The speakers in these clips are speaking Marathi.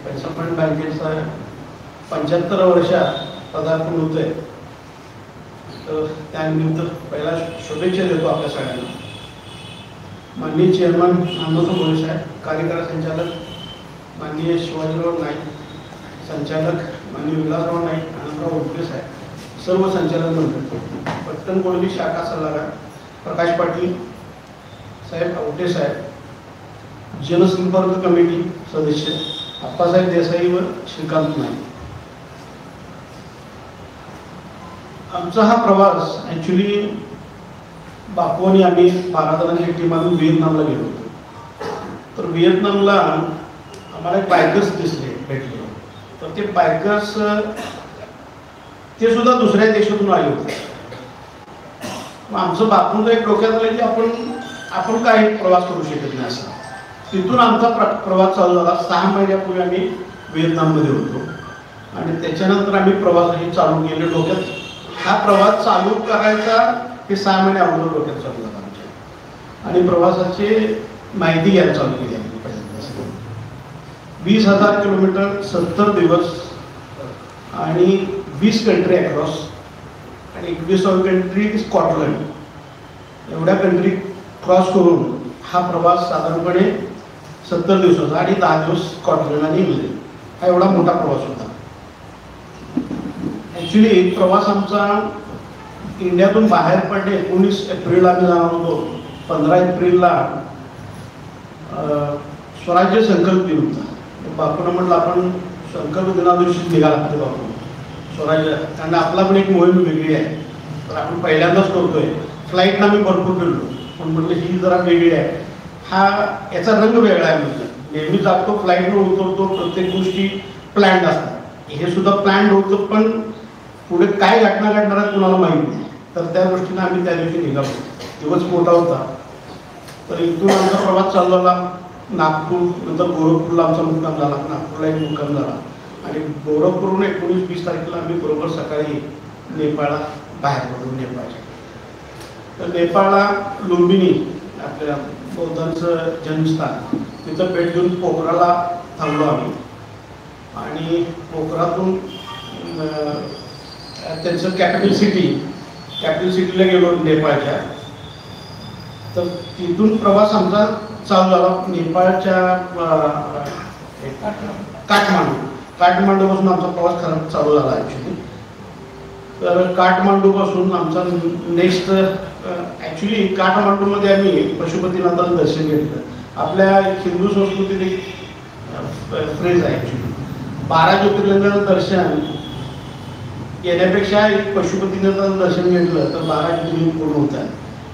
पेन्शन बँकेचं 75 वर्षात पदार्पण होत आहे. तर त्यानिमित्त पहिला शुभेच्छा देतो आपल्या सगळ्यांना. माननीय चेअरमन नामदार गोळे साहेब, कार्यकारी संचालक माननीय शिवाजीराव नाईक, संचालक माननीय विलासराव नाईक, आनंदराव उडके साहेब, सर्व संचालक मंडळ, पट्टण कोळी शाखा सल्लागार प्रकाश पाटील साहेब, आवटे साहेब, जनसंपर्क कमिटी सदस्य अप्पासाहेब देसाई व श्रीकांत नाईक. आमचा हा प्रवास ॲक्च्युली बापू आणि आम्ही 12 जणांची टीम आम्ही व्हिएतनामला गेलो होतो. तर व्हिएतनामला आम्हाला एक बायकर्स भेटले. तर ते बायकर्स ते सुद्धा दुसऱ्या देशातून आले होते. मग आमचं बापूंचं एक डोक्यात आलं की आपण काही प्रवास करू शकत नाही असं. तिथून आमचा प्रवास चालू झाला. 6 महिन्यापूर्वी आम्ही व्हिएतनाममध्ये होतो आणि त्याच्यानंतर आम्ही प्रवासही चालू केले. डोक्यात हा प्रवास चालू करायचा हे 6 महिने अगोदर डोक्यात चालू झाला आमच्या. आणि प्रवासाची माहिती घ्यायला चालू केली आम्ही. पहिल्यांदा 20,000 किलोमीटर 70 दिवस आणि 20 कंट्री अक्रॉस आणि 21वी कंट्री स्कॉटलंड. एवढ्या कंट्री क्रॉस करून हा प्रवास साधारणपणे 70 दिवसाचा आणि 10 दिवस स्कॉटलंड आणि इंग्लंड, हा एवढा मोठा प्रवास होता. ॲक्च्युली प्रवास आमचा इंडियातून बाहेर पडले 19 एप्रिलला आम्ही जाणार होतो. 15 एप्रिलला स्वराज्य संकल्प दिन होता. बापूंना म्हटलं आपण संकल्प दिना दिवशीच निघाला पाहिजे बापू स्वराज्य, कारण आपला पण एक मोहीम वेगळी आहे. तर आपण पहिल्यांदाच करतोय. फ्लाईटला मी भरपूर फिरलो पण म्हटलं ही जरा वेगळी आहे. हा याचा रंग वेगळा आहे. म्हटलं नेहमी जातो फ्लाईटवर उतरतो, प्रत्येक गोष्टी प्लॅन्ड असतात. हे सुद्धा प्लॅन्ड होतं पण पुढे काय घटना घडणार आहे कुणाला माहीत नाही. तर त्या गोष्टीनं आम्ही त्या दिवशी निघालो. दिवस मोठा होता. तर इथून आमचा प्रवास चालू झाला. नागपूर नंतर गोरखपूरला आमचा मुक्काम झाला. नागपूरला एक मुक्काम झाला आणि गोरखपूरहून 19-20 तारखेला आम्ही बरोबर सकाळी नेपाळला बाहेर पडलो. नेपाळच्या तर नेपाळला लुंबिनी आपल्या बौद्धांचं जन्मस्थान तिथं भेट देऊन पोखराला थांबलो आम्ही. आणि पोखरातून त्यांचं कॅपिटल सिटीला गेलो नेपाळच्या. तर तिथून प्रवास आमचा चालू झाला नेपाळच्या काठमांडूपासून आमचा प्रवास खरं चालू झाला ॲक्च्युली. तर काठमांडूपासून आमचा नेक्स्ट ॲक्च्युली काठमांडूमध्ये आम्ही पशुपतीनाथाचं दर्शन घेतलं. आपल्या हिंदू संस्कृतीत एक फ्रेज आहे ॲक्च्युली, 12 ज्योतिर्लिंगाचं दर्शन येण्यापेक्षा एक पशुपतीनाथाचं दर्शन घेतलं तर 12 ज्योतिर्लिंग पूर्ण होत आहे.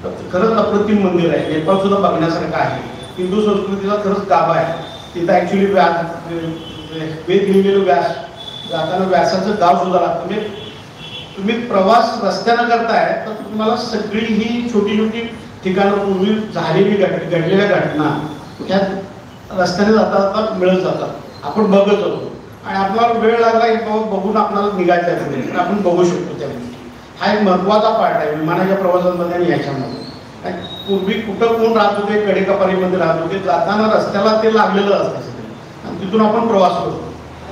तर खरंच अप्रतिम मंदिर आहे. नेपाळ सुद्धा बघण्यासारखं आहे. हिंदू संस्कृतीचा खरंच गाभा आहे. तिथं ॲक्च्युली वेद लिहिलेलं व्यास जाताना व्यासाचं गाव सुद्धा लागतं. म्हणजे तुम्ही प्रवास रस्त्यानं करताय तर तुम्हाला सगळी ही छोटी छोटी ठिकाणं पूर्वी झालेली घडलेल्या घटना ह्या रस्त्याने जाता जाता मिळत जातात. आपण बघत होतो आणि आपल्याला वेळ लागला की बघून आपल्याला निघायचं आहे पण आपण बघू शकतो त्या गोष्टी. हा एक महत्त्वाचा पार्ट आहे विमानाच्या प्रवासामध्ये आणि याच्यामध्ये. पूर्वी कुठं कोण राहत होते, कडेकपारीमध्ये राहत होते, जाताना रस्त्याला ते लागलेलं असतं सगळं आणि तिथून आपण प्रवास करतो.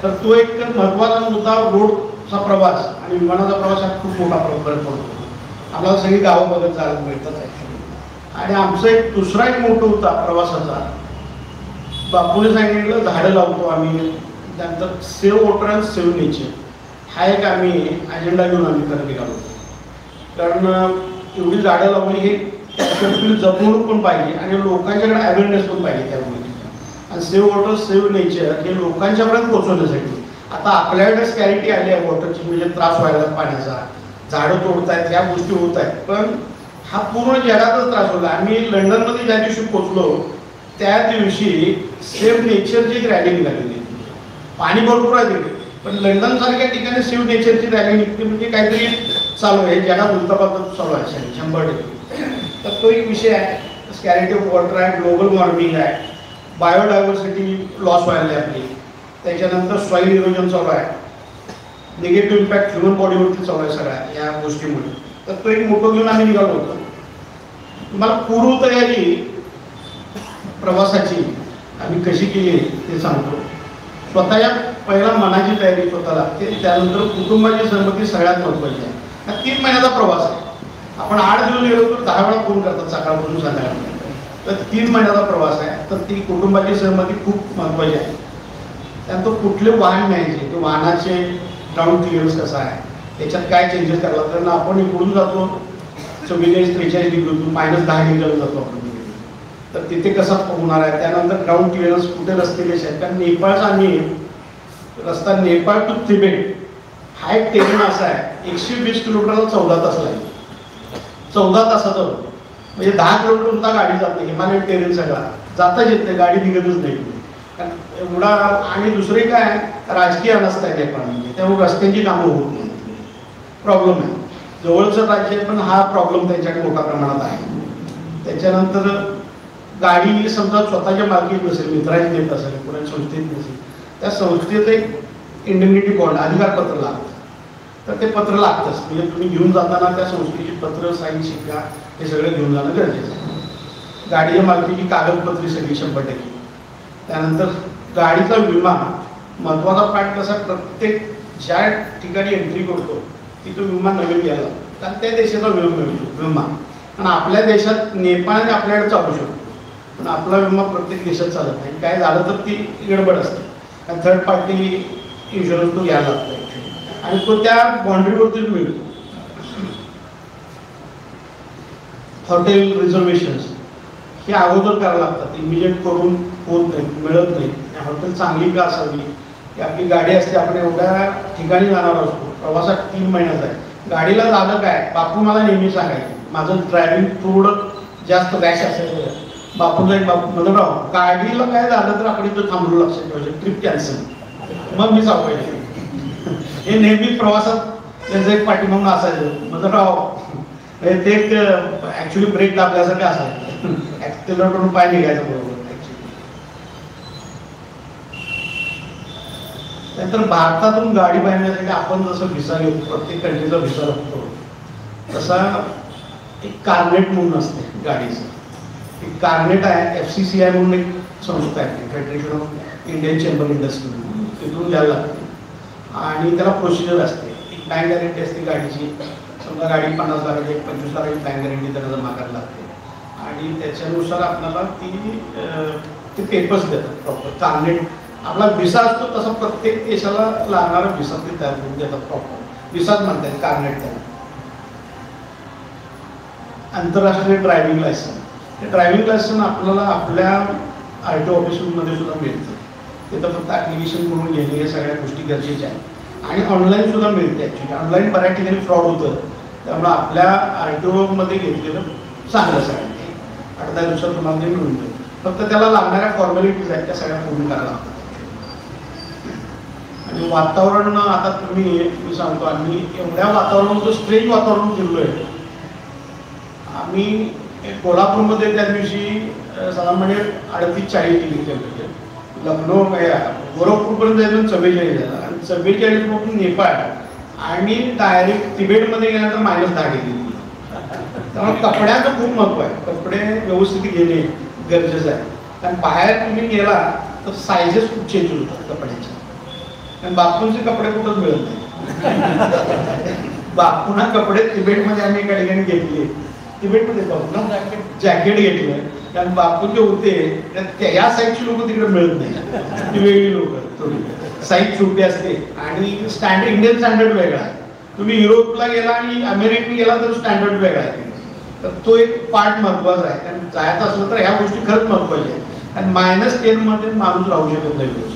तर तो एक महत्त्वाचा मुद्दा रोडचा प्रवास आणि विमानाचा प्रवास हा खूप मोठा फरक पडतो. आपल्याला सगळी गावं बघत जायला मिळतात ॲक्च्युली. आणि आमचा एक दुसरा एक मोठा होता प्रवासाचा, बापूने सांगितलं झाडं लावतो आम्ही. त्यानंतर save water and save nature हा एक आम्ही अजेंडा घेऊन आम्ही करत निघालो. कारण एवढी झाडं लावणी हे त्याच्यातून जपणूक पण पाहिजे आणि लोकांच्याकडे अवेअरनेस पण पाहिजे त्या गोष्टीचा. आणि सेव्ह वॉटर सेव्ह नेचर हे लोकांच्यापर्यंत पोहोचवण्यासाठी आता आपल्याकडे स्कॅरिटी आली आहे वॉटरची, म्हणजे त्रास व्हायला पाण्याचा, झाडं तोडत आहेत, ह्या गोष्टी होत आहेत. पण हा पूर्ण जगातच त्रास होता. आम्ही लंडनमध्ये ज्या दिवशी पोचलो त्या दिवशी सेव्ह नेचरची एक रॅली निघालेली. पाणी भरपूर आहे तिथे पण लंडन सारख्या ठिकाणी सेव्ह नेचरची रॅली निघते म्हणजे काहीतरी चालू आहे जगात उलटापालट चालू आहे 100%. तर तो एक विषय आहे. स्कॅरिटी ऑफ वॉटर आहे, ग्लोबल वॉर्मिंग आहे, बायोडायव्हर्सिटी लॉस व्हायला आहे आपली, त्याच्यानंतर सॉईल इरोजन चालू आहे, निगेटिव्ह इम्पॅक्ट ह्युमन बॉडीवरती चालू आहे सगळ्या या गोष्टीमुळे. तर तो एक मोठं घेऊन आम्ही निघालो होतो. तुम्हाला पूर्वतयारी प्रवासाची आम्ही कशी केली ते सांगतो. स्वतःच्या पहिला मनाची तयारी स्वतःला लागते, त्यानंतर कुटुंबाची सहमती सगळ्यात महत्त्वाची आहे. हा 3 महिन्याचा प्रवास आहे. आपण 8 दिवस गेलो तर 10 वेळा फोन करतात सकाळपासून संध्याकाळपर्यंत. तर 3 महिन्याचा प्रवास आहे, तर ती कुटुंबाची सहमती खूप महत्त्वाची आहे. त्यानंतर कुठले वाहन न्यायचे, ते वाहनाचे ग्राउंड क्लिअरन्स कसा आहे, त्याच्यात काय चेंजेस करायला, कारण आपण इकडून जातो 44-43 डिग्रीतून -10 डिग्रीला जातो आपण, तर तिथे कसा होणार आहे. त्यानंतर ग्राउंड क्लिअरन्स कुठे रस्ते कसे आहेत, कारण नेपाळचा आणि रस्ता नेपाळ टू तिबेट हा एक टेरेन असा आहे 120 किलोमीटरला 14 तास लागेल. 14 तासाचा होतो, म्हणजे 10 किलोमीटर सुद्धा गाडी जात नाही. हिमालयन टेरेन सगळा जाताच येत नाही, गाडी निघतच नाही कारण एवढा. आणि दुसरे काय राजकीय अवस्था आहे नेपाळमध्ये, त्यामुळे रस्त्यांची कामं होत नाही, प्रॉब्लेम आहे. जवळचं राज्य आहे पण हा प्रॉब्लेम त्यांच्याकडे मोठ्या प्रमाणात आहे. त्याच्यानंतर गाडी समजा स्वतःच्या मालकीत नसेल, मित्राची देत असेल, कोणाच्या संस्थेत नसेल, त्या संस्थेत एक इंडिग्निटी बॉन्ड अधिकारपत्र लागतं. तर ते पत्र लागतंच, म्हणजे तुम्ही घेऊन जाताना त्या संस्थेची पत्र, साईन, शिक्का हे सगळं घेऊन जाणं गरजेचं आहे. गाडीच्या मालकीची कागदपत्रे सगळी 100%. त्यानंतर गाडीचा विमा महत्त्वाचा पार्ट कसा, प्रत्येक ज्या ठिकाणी एंट्री करतो तिथं विमा नवीन घ्यायला, कारण त्या देशाचा विमा मिळतो विमा. आणि आपल्या देशात नेपाळने आपल्याकडे चालू शकतो, पण आपला विमा प्रत्येक देशात चालत नाही. काय झालं तर ती गडबड असते, कारण थर्ड पार्टी इन्शुरन्स तो घ्यायला लागतो आणि तो त्या बाउंड्रीवरतीच मिळतो. हॉटेल रिझर्वेशन्स हे अगोदर करायला लागतात, इमिजिएट करून होत नाही, मिळत नाही. हॉटेल चांगली का असावी, की आपली गाडी असते, आपण एवढ्या ठिकाणी जाणार असतो, प्रवासात 3 महिन्याचा आहे. गाडीला झालं काय, बापू मला नेहमी सांगायचे, माझं ड्रायव्हिंग थोडं जास्त रॅश असायचं. बापूला एक बापू मधुराव, गाडीला काय झालं तर आपण इथं थांबलो, लक्षात ठेवायचं, ट्रिप कॅन्सल. मग मी सांगायचे हे नेहमी प्रवासात त्यांचं एक पाठीमागून असायचं, मधुराव ते एक ऍक्च्युली ब्रेक दाबल्यासारखं असायचं, ऍक्सिलेटरवरून पाय निघायचं बरोबर. नंतर भारतातून गाडी बांधण्यासाठी आपण जसं व्हिसा घेतो, प्रत्येक कंट्रीचा व्हिसा लागतो, तसा एक कार्नेट म्हणून असते गाडीचं. एक कार्नेट आहे, FCCI म्हणून एक संस्था आहे, federation of Indian chamber industry, तिथून घ्यायला लागते. आणि त्याला प्रोसिजर असते, एक बँक गॅरंटी असते गाडीची. समजा गाडी 50 लाखाची, 25 लाखाची बँक गॅरंटी त्याला जमा करायला लागते आणि त्याच्यानुसार आपल्याला ते पेपर्स देतात प्रॉपर. कार्नेट आपला व्हिसा असतो तसा प्रत्येक देशाला लागणारा व्हिसा ते तयार करून देतात प्रॉपर. व्हिसाच म्हणतात, कार्नेट त्याला. आंतरराष्ट्रीय ड्रायव्हिंग लायसन, ते ड्रायव्हिंग लायसन आपल्याला आपल्या RTO ऑफिसमध्ये सुद्धा मिळतं. तिथं फक्त ॲप्लिकेशन करून घेणे हे सगळ्या गोष्टी गरजेच्या आहेत. आणि ऑनलाईन सुद्धा मिळते. ॲक्च्युली ऑनलाईन बऱ्याच ठिकाणी फ्रॉड होतं, त्यामुळे आपल्या RTOमध्ये घेतलेलं चांगलं सगळं. 8-10 दिवसात तुम्हाला ते मिळून जाईल. फक्त त्याला लागणाऱ्या फॉर्मॅलिटीज आहेत त्या सगळ्या पूर्ण करायला लागतात. आणि वातावरण आता मी सांगतो, आम्ही एवढ्या वातावरणाचं स्ट्रेंज वातावरण फिरलो आहे. आम्ही कोल्हापूरमध्ये त्या दिवशी साधारणपणे 38-40 डिग्री टेम्परेचर, लखनौ गोरखपूरपर्यंत जायचं 44 झाला आणि 44 पासून नेपाळ आणि डायरेक्ट तिबेटमध्ये गेल्यानंतर -10 डिग्री. त्यामुळे कपड्याचं खूप महत्त्व आहे. कपडे व्यवस्थित घेणे गरजेचं आहे, कारण बाहेर तुम्ही गेला तर सायझेस खूप चेंज होतात कपड्याच्या. आणि बापूंचे कपडे कुठंच मिळत नाही. बापूंना कपडे तिबेटमध्ये आम्ही एका ठिकाणी घेतले, तिबेटमध्ये बापूंना जॅकेट घेतलं, कारण बापूंचे होते या साईजची लोक तिकडे मिळत नाही, ती वेगळी लोक थोडी साईज छोटी असते आणि स्टँडर्ड इंडियन स्टँडर्ड वेगळा आहे. तुम्ही युरोपला गेला आणि अमेरिकेला गेला तर स्टँडर्ड वेगळा आहे. तर तो एक पार्ट महत्त्वाचा आहे, कारण जायचं असलं तर ह्या गोष्टी खरंच महत्त्वाच्या आहेत. आणि -10 मध्ये माणूस राहू शकत नाही.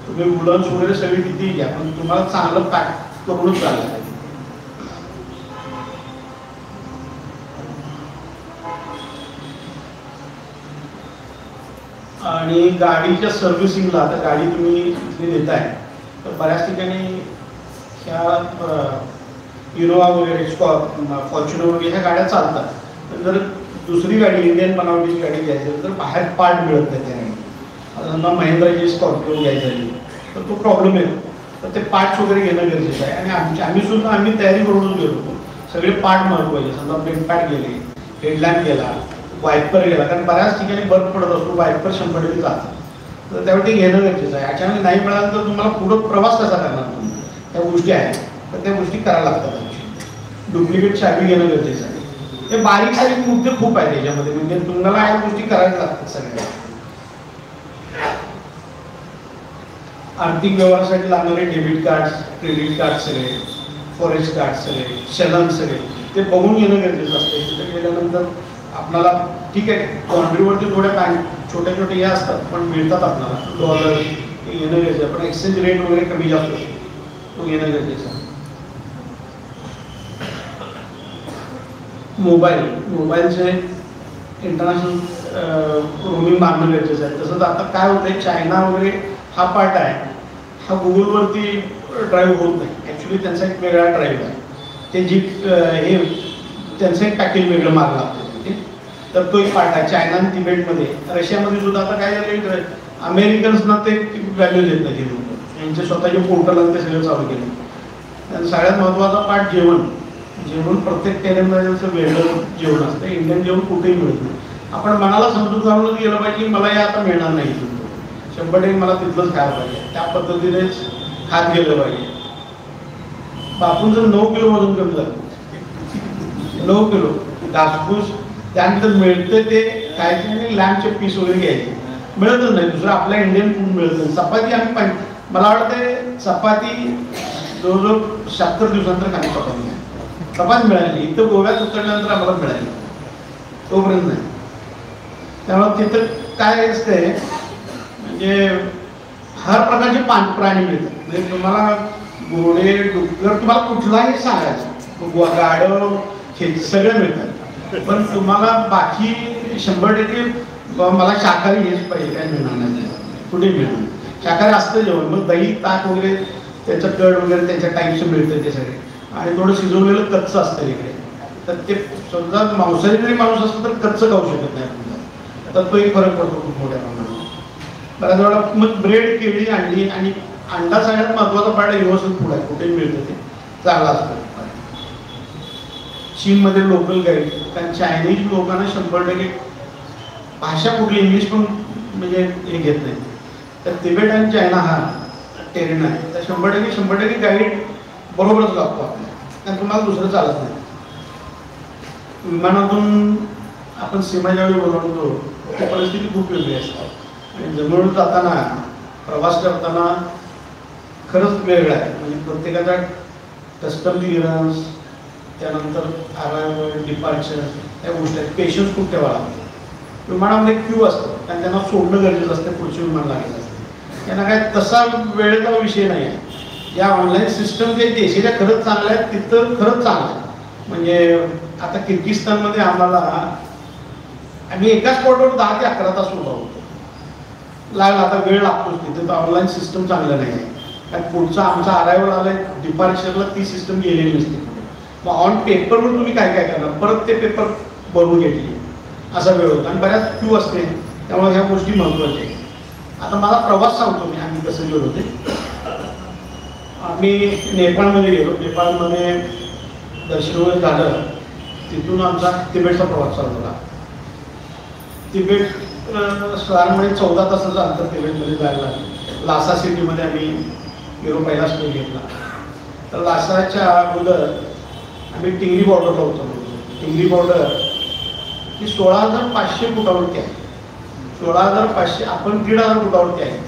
तुम्ही वुलन्स वगैरे सगळी किती घ्या, पण तुम्हाला चांगलं पॅक करूनच चाललं पाहिजे. आणि गाडीच्या सर्व्हिसिंगला, आता गाडी तुम्ही इथली देताय तर बऱ्याच ठिकाणी ह्या इनोवा वगैरे, फॉर्च्युनर वगैरे ह्या गाड्या चालतात. पण जर दुसरी गाडी इंडियन बनावटीची गाडी घ्यायची तर बाहेर पार्ट मिळत नाही त्या गाडी. आता समजा महिंद्राची स्कॉर्पिओ घ्यायची झाली तर तो प्रॉब्लेम येतो. तर ते पार्ट्स वगैरे घेणं गरजेचं आहे. आणि आम्ही तयारी करूनच गेलो, सगळे पार्ट महत्त्वाचे. समजा ब्रेक पॅड गेले, हेडलॅम्प गेला, वायपर गेला, कारण बऱ्याच ठिकाणी बर्फ पडत असतो, वायपर 100% जातात. तर त्यावेळी ते घेणं गरजेचं आहे. अचानक नाही मिळालं तर तुम्हाला पुढं प्रवास कसा करणार तुम्ही, त्या गोष्टी आहेत तर त्या गोष्टी करायला लागतात. डुप्लिकेट चावी घेणं गरजेचं आहे. ते बारीक सारीक मुद्दे खूप आहेत त्याच्यामध्ये, म्हणजे तुम्हाला या गोष्टी करायला लागतात सगळ्या. आर्थिक व्यवहारासाठी लागणारे डेबिट कार्ड, क्रेडिट कार्ड सगळे, फॉरेस्ट कार्ड सगळे, चलन सगळे ते बघून घेणं गरजेचं असतं. तिथे गेल्यानंतर आपल्याला ठीक आहे बाउंड्रीवरती थोड्या बँक छोट्या छोट्या हे असतात पण मिळतात आपल्याला डॉलर, ते घेणं गरजेचं आहे. पण एक्सचेंज रेट वगैरे कमी जास्त तो घेणं गरजेचं आहे. मोबाईलचे इंटरनॅशनल रोमिंग मारणं गरजेचं आहे. तसंच आता काय होतंय, चायना वगैरे हा पार्ट आहे, हा गुगलवरती ड्राईव्ह होत नाही. ॲक्च्युली त्यांचा एक वेगळा ड्राईव्ह आहे, ते जी हे त्यांचं एक पॅकेज वेगळं मारलं लागतं तिथे. तर तो एक पार्ट आहे चायना आणि तिबेटमध्ये. रशियामध्ये सुद्धा आता काय झालं, अमेरिकन्सना ते व्हॅल्यू देत नाही लोक, यांचे स्वतःचे पोर्टल ते सगळं चालू केलं. आणि सगळ्यात महत्त्वाचा पार्ट जेवण. प्रत्येक टेरेनचं वेगळं जेवण असतं. इंडियन जेवण कुठेही मिळत नाही. आपण मनाला समजून घालूनच गेलं पाहिजे की मला हे आता मिळणार नाही, 100% मला तिथलंच खायला पाहिजे, त्या पद्धतीनेच खात गेलं पाहिजे. बापूंचं 9 किलो वजन कमी झालं, 9 किलो घासपूस. त्यानंतर मिळतं ते खायचे आणि लॅम्पचे पीस वगैरे घ्यायचे, मिळतच नाही दुसरं आपल्या इंडियन फूड मिळत नाही. चपाती आम्ही मला वाटतं चपाती जवळजवळ 76 दिवसानंतर खाली चपाती मिळाली. इथं गोव्यात उतरल्यानंतर आम्हाला मिळाली, तोपर्यंत नाही. त्यामुळे तिथं काय असते म्हणजे हर प्रकारचे प्राणी मिळतात. म्हणजे तुम्हाला घोडे, डुक्कर, तुम्हाला कुठलाही सांगायचं, गाढव, खेळ सगळं मिळतात. पण तुम्हाला बाकी 100% मला शाकाहारी हेच पाहिजे काय मिळणार नाही, कुठे मिळणार. शाकाहारी असतं जेवण, मग दही ताक वगैरे त्याचं कड वगैरे त्यांच्या टाईपचं मिळतं ते सगळे. आणि थोडं शिजवलेलं कच्चं असतं इकडे. तर ते समजा मांसाहारी जरी माणूस असतो तर कच्चं खाऊ शकत नाही आपल्याला. तर तो एक फरक पडतो खूप मोठ्या प्रमाणात. बऱ्याच वेळा मग ब्रेड, केळी, अंडी आणि अंडा सगळ्यात महत्त्वाचा पार्ट व्यवस्थित फूड आहे, कुठेही मिळतं ते चांगला असतो. चीनमध्ये लोकल गाईड, कारण चायनीज लोकांना 100% भाषा कुठली इंग्लिश पण म्हणजे हे घेत नाही. तर तिबेट आणि चायना हा टेरेन आहे, तर 100% गाईड बरोबरच लागतो आपल्याला, कारण तुम्हाला दुसरं चालत नाही. विमानातून आपण सीमा ज्यावेळी बोलवतो ती परिस्थिती खूप वेगळी असते. आणि जमिनीवर जाताना प्रवास करताना खरंच वेगळं आहे. म्हणजे प्रत्येकाचा कस्टम क्लिअरन्स, त्यानंतर अरायवल, डिपार्चर, या गोष्टी आहेत. पेशन्स खूप ठेवावा लागतो. विमानामध्ये क्यू असतं, कारण त्यांना सोडणं गरजेचं असतं, पुढचे विमान लागेल असतं. त्यांना काय तसा वेळेचा विषय नाही आहे. या ऑनलाईन सिस्टम जे देशाच्या खरंच चांगल्या आहेत तिथं खरंच चांगलं आहे. म्हणजे आता किर्गिस्तानमध्ये आम्हाला आम्ही एका स्पॉटवर 10 ते 11 तास उभा होतो. लागला आता वेळ लागतोच तिथे, तर ऑनलाईन सिस्टम चांगलं नाही आहे. कारण पुढचा आमचा अरायवल आलाय डिपार्चरला ती सिस्टम गेलेली नसते. मग ऑन पेपरवर तुम्ही काय काय करणार, परत ते पेपर भरून घेतली असा वेळ होता. आणि बऱ्याच क्यू असते, त्यामुळे ह्या गोष्टी महत्त्वाच्या आहेत. आता मला प्रवास सांगतो मी आम्ही कसं गेलो होते. आम्ही नेपाळमध्ये गेलो. नेपाळमध्ये दर्शन वगैरे झालं, तिथून आमचा तिबेटचा प्रवास चालू झाला. तिबेट साधारणपणे 14 तासाचं अंतर तिबेटमध्ये जायला लागलं. लासा सिटीमध्ये आम्ही गेलो, पहिला स्टे घेतला. तर लासाच्या अगोदर आम्ही टिंगरी बॉर्डरला उतरलो. टिंगरी बॉर्डर ही 16,500 फुटावरती आहे. 16,500, आपण 1,500 फुटावरती आहे.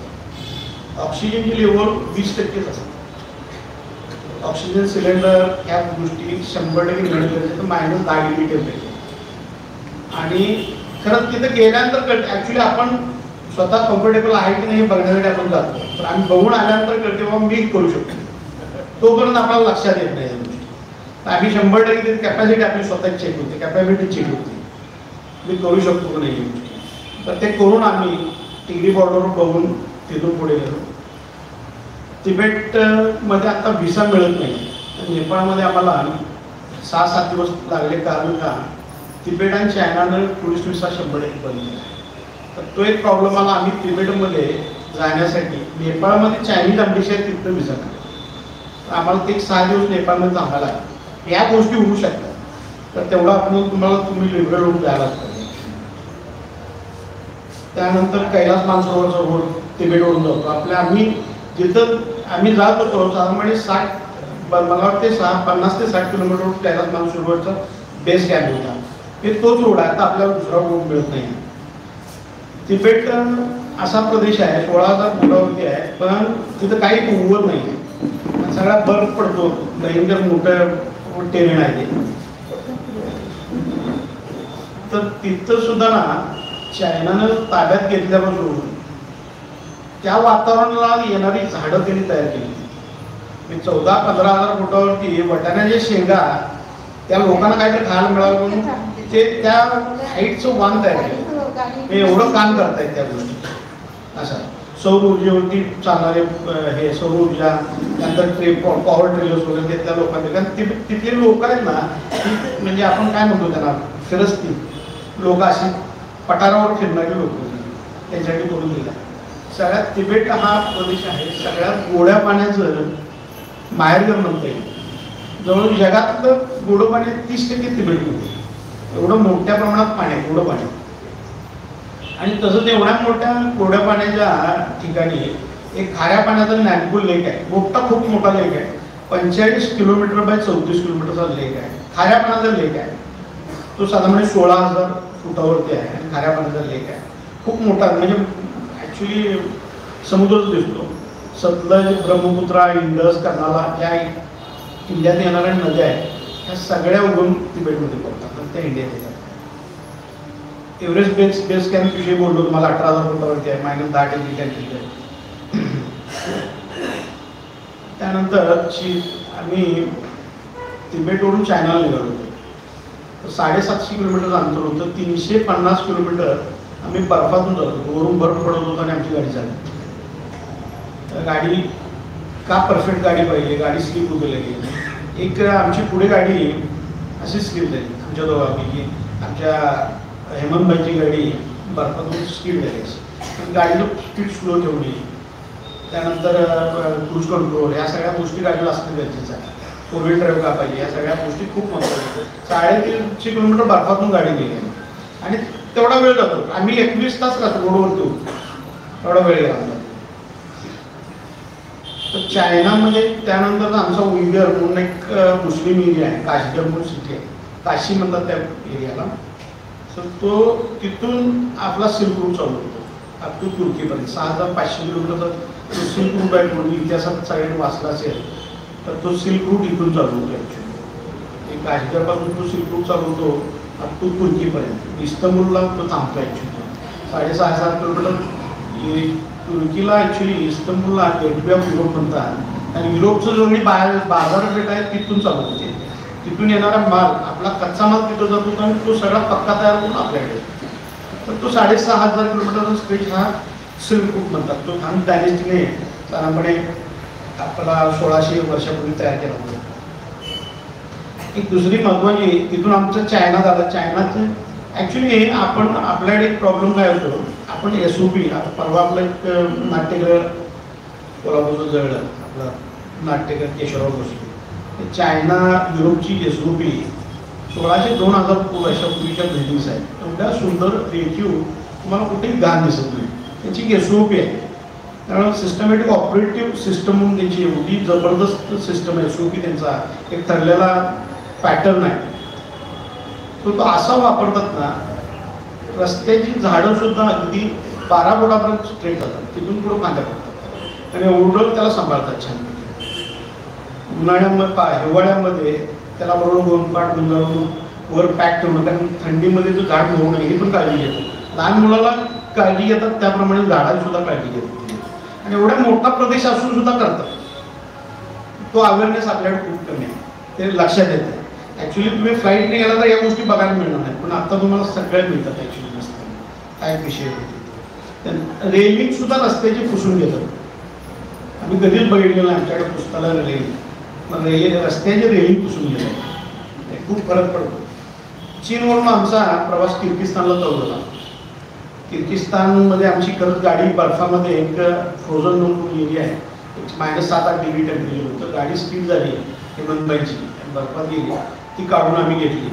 ऑक्सिजनची लेवल 20% असते. ऑक्सिजन सिलेंडर ह्या गोष्टी 100% मिळत गरजेचं, तर -10 डिग्री टेम्परेचर. आणि खरंच तिथे गेल्यानंतर कळते ॲक्च्युली आपण स्वतः कम्फर्टेबल आहे की नाही बघण्यासाठी आपण जातो. तर आम्ही बघून आल्यानंतर कळते बाबा मी करू शकतो, तोपर्यंत आपल्याला लक्षात येत नाही या गोष्टी. तर आम्ही 100% कॅपॅसिटी आपली स्वतःची चेक होते, कॅपॅबिलिटी चेक होते, मी करू शकतो की नाही. तर ते करून आम्ही टिंगरी बॉर्डरवर बघून तिथून पुढे गेलो. तिबेटमध्ये आता व्हिसा मिळत नाही. नेपाळमध्ये आम्हाला 6-7 दिवस लागले, कारण का तिबेट आणि चायनानं टुरिस्ट व्हिसा 100% बंद केला. तर तो एक प्रॉब्लेम आला. आम्ही तिबेटमध्ये जाण्यासाठी नेपाळमध्ये चायनीज अम्बेसी आहे, तिथं व्हिसा मिळाला. तर आम्हाला ते 6 दिवस नेपाळमध्ये थांबायला लागले. या गोष्टी होऊ शकतात, तर तेवढा आपण तुम्ही लिबरल होऊन जायलाच पाहिजे. त्यानंतर कैलास मानसरोवरचा रोड तिबेटवरून जातो. आम्ही जिथं आम्ही जात होतो साधारणपणे 60 मला वाटते 50 ते 60 किलोमीटर कैलास मानसरोवरचा बेस कॅम्प होता. हे तोच रोड आहे. आता आपल्याला दुसरा रोड मिळत नाही. तिबेट असा प्रदेश आहे 16,000 फुटावरती आहे, पण तिथं काही उगवत नाही आहे. सगळा बर्फ पडतो. भयंकर मोठं टेरेन आहे ते. तर तिथं सुद्धा ना चायनानं ताब्यात घेतल्यापासून त्या वातावरणाला येणारी झाडं त्यांनी तयार केली. 14-15,000 फुटावरती वाटाण्याच्या शेंगा त्या लोकांना काहीतरी खायला मिळालं म्हणून ते त्या हाईटचं वाण तयार केलं. एवढं काम करतायत त्या गोष्टी. असा सौर ऊर्जेवरती चालणारे हे सौर ऊर्जा, त्यानंतर पॉवर ट्रेलर्स वगैरे त्या लोकांचे. कारण तिथले लोक आहेत ना, म्हणजे आपण काय म्हणतो त्यांना फिरस्ती लोक, अशी पठारावर फिरणारी लोक त्यांच्यासाठी करून दिला. सगळ्यात तिबेट हा प्रदेश आहे सगळ्यात गोड्या पाण्याचं माहेरघर म्हणता येईल. जवळ जगातलं गोडं पाणी 30% तिबेटमध्ये. एवढं मोठ्या प्रमाणात पाणी आहे, गोडं पाणी. आणि तसंच एवढ्या मोठ्या गोड्या पाण्याच्या ठिकाणी एक खाऱ्या पाण्याचा नॅनपूल लेक आहे. खूप मोठा लेक आहे. 45 किलोमीटर बाय 34 किलोमीटरचा लेक आहे. खाऱ्या पाण्याचा लेक आहे. तो साधारणपणे 16,000 फुटावरती आहे आणि खाऱ्या पाण्याचा लेक आहे. खूप मोठा, म्हणजे ॲक्च्युली समुद्रच दिसतो. सतलज, ब्रह्मपुत्रा, इंडस, कर्नाला या इंडियात येणाऱ्या नद्या आहेत ह्या सगळ्या उगम तिबेटमध्ये पडतात. त्या इंडियात येतात. एव्हरेस्ट बेस कॅम्प विषयी बोललो तुम्हाला. 18,000 फुटावरती आहे. -10 डिग्री कॅल्सियम आहे. त्यानंतर आम्ही तिबेटवरून चायनाला निघालो होतो. 750 किलोमीटरचं अंतर होतं. 350 किलोमीटर आम्ही बर्फातून जात होतो. वरून बर्फ पडत होता आणि आमची गाडी चालली. तर गाडी का परफेक्ट गाडी पाहिजे, गाडी स्लिप होते लागेल. एक आमची पुढे गाडी अशी स्लिप झाली आमच्या दोघांपैकी. आमच्या हेमंतभाईची गाडी बर्फातून स्पीड झाली. गाडीचं स्पीड स्लो ठेवली. त्यानंतर क्रूज कंट्रोल या सगळ्या गोष्टी गाडीला असणं गरजेचं आहे. 4 व्हील ड्राईव्ह का पाहिजे या सगळ्या गोष्टी खूप महत्त्वाच्या. 350 किलोमीटर बर्फातून गाडी गेली आणि तेवढा वेळ जातो. आम्ही 21 तास राहतो रोडवरती होतो. एवढा वेळ गेला. तर चायनामध्ये त्यानंतर आमचा उईगर म्हणून एक मुस्लिम एरिया आहे. काशीगड म्हणून सिटी आहे. काशी म्हणतात त्या एरियाला. तर तो तिथून आपला सिल्क रूट चालू होतो अप टू तुर्कीपर्यंत. 6,500 किलोमीटरचा तो सिल्क रूट आहे. म्हणून इतिहासात सगळ्यांनी वाचला असेल तर तो सिल्क रूट इथून चालू होतो. ॲक्च्युली काशीगडपासून तो सिल्क रूट चालू होतो अप टू तुर्कीपर्यंत. इस्तंबूलला तो थांबतो. ॲक्च्युली 6,500 किलोमीटर तुर्कीला ॲक्च्युली इस्तंबूलला गेटवे ऑफ युरोप म्हणतात. आणि युरोपचं जो बाजारपेठ आहे तिथून चालू होते. तिथून येणारा माल, आपला कच्चा माल तिथं जात होता आणि तो सगळा पक्का तयार करून आपल्याकडे. तर तो 6,500 किलोमीटरचा स्ट्रेच हा सिल्क रूट म्हणतात. तो हान डायनेस्टीने साधारणपणे आपला 1600 वर्षापूर्वी तयार केला होता. एक दुसरी महत्त्वाची, तिथून आमचं चायना झालं. चायनाचं ॲक्च्युली आपण आपल्याकडे एक प्रॉब्लेम काय होतो, आपण SOP, आता परवा आपलं एक नाट्यगृह कोल्हापूरचं जळलं, आपलं नाट्यगृह केशवराव भोसले. चायना युरोपची SOP 1600-2000 वर्षापूर्वीच्या बिल्डिंग्स आहेत. एवढ्या सुंदर रेखीव तुम्हाला कुठेही घाण दिसत नाही. त्याची SOP आहे. त्यामुळे सिस्टमॅटिक ऑपरेटिव्ह सिस्टम म्हणून त्यांची एवढी जबरदस्त सिस्टम आहे. SOP त्यांचा एक ठरलेला पॅटर्न आहे. तो असा वापरतात ना, रस्त्याची झाडं सुद्धा अगदी 12 फुटापर्यंत स्ट्रेट जातात. तिथून पुढे फांद्या पडतात आणि एवढं त्याला सांभाळतात छान. उन्हाळ्यामध्ये हिवाळ्यामध्ये त्याला बरोबर 2 पाट गुंजाळून वर पॅक ठेवणं. कारण थंडीमध्ये जो झाड होऊ नये ही पण काळजी घेतात. लहान मुलाला काळजी घेतात त्याप्रमाणे झाडांची सुद्धा काळजी घेतात. आणि एवढा मोठा प्रदेश असून सुद्धा करतात. तो अवेअरनेस आपल्याकडे खूप कमी आहे. ते लक्षात येतं. ॲक्च्युली तुम्ही फ्लाईटने गेला तर या गोष्टी बघायला मिळणार नाही, पण आता तुम्हाला सगळ्या मिळतात. ॲक्च्युली नसतं काय विषय होते. रेलिंग सुद्धा रस्त्याची पुसून घेतात. आम्ही कधीच बघितलेलं नाही आमच्याकडे पुसताला रेलिंग, पण रस्त्याचे रेलिंग पुसून घेतात. खूप फरक पडतो. चीनवरून आमचा प्रवास किर्गिस्तानला चालू होता. किर्गिस्तानमध्ये आमची खरंच गाडी बर्फामध्ये एक फ्रोझन म्हणून एरिया आहे. -7-8 डिग्री टेम्परेचर होतं. गाडी स्पीड झाली हेमंतबाईची, बर्फात गेली. ती काढून आम्ही घेतली.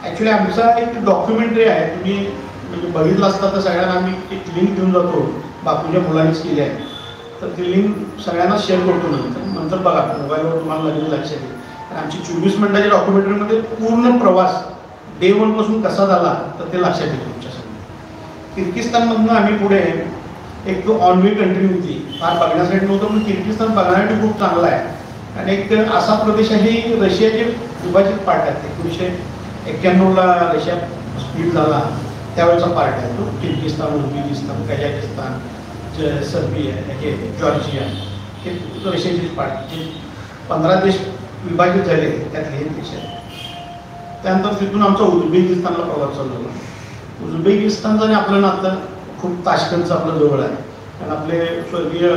ॲक्च्युली आमचा एक डॉक्युमेंटरी आहे. तुम्ही म्हणजे बघितलं असता तर सगळ्यांना आम्ही एक लिंक देऊन जातो. बापूच्या मुलांनीच केली आहे. तर ती लिंक सगळ्यांना शेअर करतो नंतर बघा मोबाईलवर तुम्हाला लगेच लक्षात येईल. आणि आमची 24 मिनिटाच्या डॉक्युमेंटरीमध्ये पूर्ण प्रवास डे 1 पासून कसा झाला तर ते लक्षात येईल तुमच्यासाठी. किर्गिस्तानमधनं आम्ही पुढे एक ऑन वे कंट्री होती, फार बघण्यासाठी नव्हतं, पण किर्गिस्तान बघण्यासाठी खूप चांगला आहे. आणि एक असा प्रदेश आहे रशियाचे विभाजित पार्ट आहेत. 1991ला रशिया स्प्लिट झाला त्यावेळेचा पार्ट आहे तो. किर्गिस्तान, उझबेकिस्तान, कझाकिस्तान, सर्बिया, हे जॉर्जिया, हे रशियाचे पार्ट, जे 15 देश विभाजित झाले त्यातले हे देश आहेत. त्यानंतर तिथून आमचा उझबेकिस्तानला प्रवास चालू झाला. उझबेकिस्तानचं आणि आपलं नातं खूप ताशकंदचं आपलं जवळ आहे. कारण आपले स्वर्गीय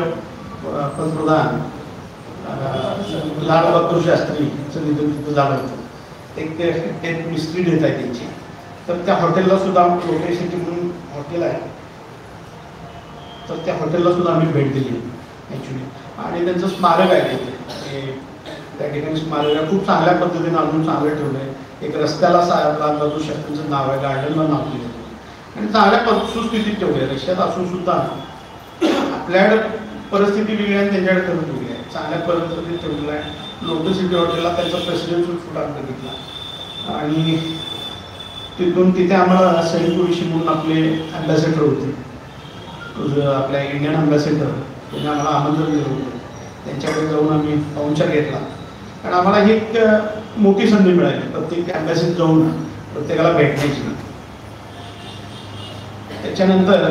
पंतप्रधान लाल बहादूर शास्त्रीचं निधन तिथं झालं होतं. एक मिस्त्री डेथ आहे त्यांची. तर त्या हॉटेलला सुद्धा लोटे सिटी म्हणून हॉटेल आहे, तर त्या हॉटेलला सुद्धा आम्ही भेट दिली ॲक्च्युली. आणि त्यांचं स्मारक आहे तिथे, त्या ठिकाणी स्मारक खूप चांगल्या पद्धतीने अजून चांगलं ठेवलं आहे. एक रस्त्याला लाल बहादूर शास्त्रींचं नाव आहे, गार्डनला नाव दिलं आणि चांगल्या सुस्थितीत ठेवलं आहे. रशियात असून सुद्धा आपल्याकडे परिस्थिती वेगळी आहे, त्यांच्याकडे कमी वेगळी आहे. चांगल्या परिस्थितीत ठेवलेलं आहे. लोटस सिटी हॉटेलला त्यांचा प्रेसिडेन्शियल फूड आम्ही बघितला. आणि तिथे आम्हाला सैनिक ऋषी म्हणून आपले अँबॅसेडर होते, आपल्या इंडियन अँबॅसेडर, त्यांनी आम्हाला आमंत्रण दिलं होतं. त्यांच्याकडे जाऊन आम्ही पाहुणचार घेतला. कारण आम्हाला ही एक मोठी संधी मिळाली प्रत्येक अँबॅसीत जाऊन प्रत्येकाला भेटण्याची. त्याच्यानंतर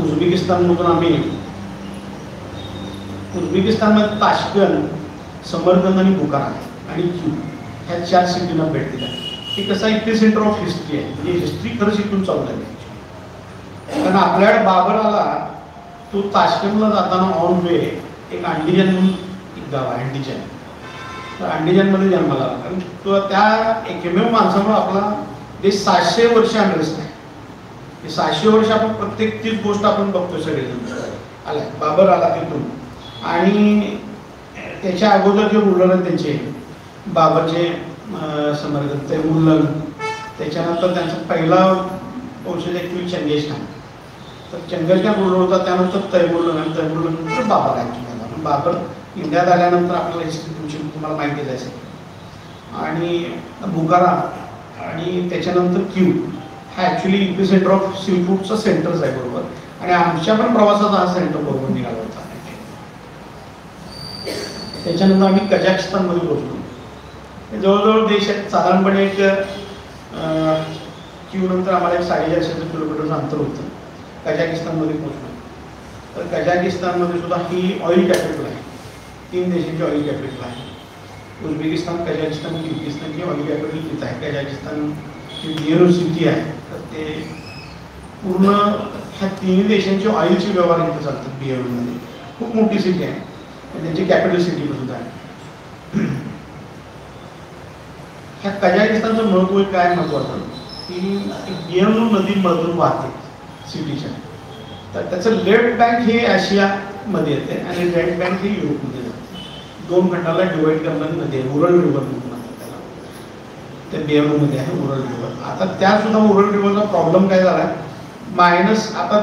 उझबेकिस्तानमधून आम्ही उझबेकिस्तानमध्ये ताशकंद, समरकंद आणि बुखारा आणि क्यू ह्या 4 सिटींना भेट दिल्या. हे कसं इथे सेंटर ऑफ हिस्ट्री आहे, म्हणजे हिस्ट्री खरंच इथून चालू आहे. कारण आपल्याकडे बाबर आला तो ताशकंदला जाताना ऑन वे एक अंडीजन म्हणून एक गाव आहे, अंडीजन. तर अंडीजनमध्ये जन्माला आला. कारण तो त्या एकमेव माणसामुळे आपला देश 700 वर्ष अनरेस्ट आहे. हे 700 वर्ष आपण प्रत्येक तीच गोष्ट आपण बघतो सगळेजण आला. बाबर आला तिथून. आणि त्याच्या अगोदर जे रुलर आहेत त्यांचे बाबरचे समर्थ तैमुरलन, त्याच्यानंतर त्यांचा पहिला वंशज ॲक्च्युली चंगेज खान. तर चंगेज खान रुलर होता, त्यानंतर तैमुरलन आणि तैमुरलनंतर बाबर ॲक्च्युली आला. पण बाबर इंडियात आल्यानंतर आपल्याला हिस्ट्री तुम्हाला माहितीच आहे. आणि बुखारा आणि त्याच्यानंतर क्यू हा ॲक्च्युली इथे सेंटर ऑफ सी फूडचं सेंटरच आहे बरोबर. आणि आमच्या पण प्रवासाचा हा सेंटर बरोबर निघाला होता. त्याच्यानंतर आम्ही कझाकिस्तानमध्ये पोहोचलो. जवळजवळ देश आहेत, साधारणपणे एक क्यू नंतर आम्हाला एक 450 किलोमीटरचं अंतर होतं. कझाकिस्तानमध्ये पोहोचलो. तर कझाकिस्तानमध्ये सुद्धा ही ऑइल कॅपिटल आहे. 3 देशांची ऑइल कॅपिटल आहे. उझबेकिस्तान, कझाकिस्तान, किर्गिस्तानची ऑइल कॅपिटल तिथं आहे. कझाकिस्तान ही बिएरू सिटी आहे. तर ते पूर्ण ह्या 3 देशांचे ऑइलचे व्यवहार इथे चालतात बिएरूमध्ये. खूप मोठी सिटी आहे, त्यांची कॅपिटल सिटी सुद्धा आहे. ह्या कझाकिस्तानचं महत्त्व काय महत्त्वाचं की बिएरू नदी मधून वाहते सिटीच्या. तर त्याचं लेफ्ट बँक हे आशियामध्ये येते आणि राईट बँक हे युरोपमध्ये जाते. 2 खंडाला डिवाईड करणारी नदी आहे. उरल रिव्हर म्हणतात त्याला. ते बिएरूमध्ये आहे उरल रिव्हर. आता त्यासुद्धा उरल रिव्हरचा प्रॉब्लेम काय झाला, मायनस आता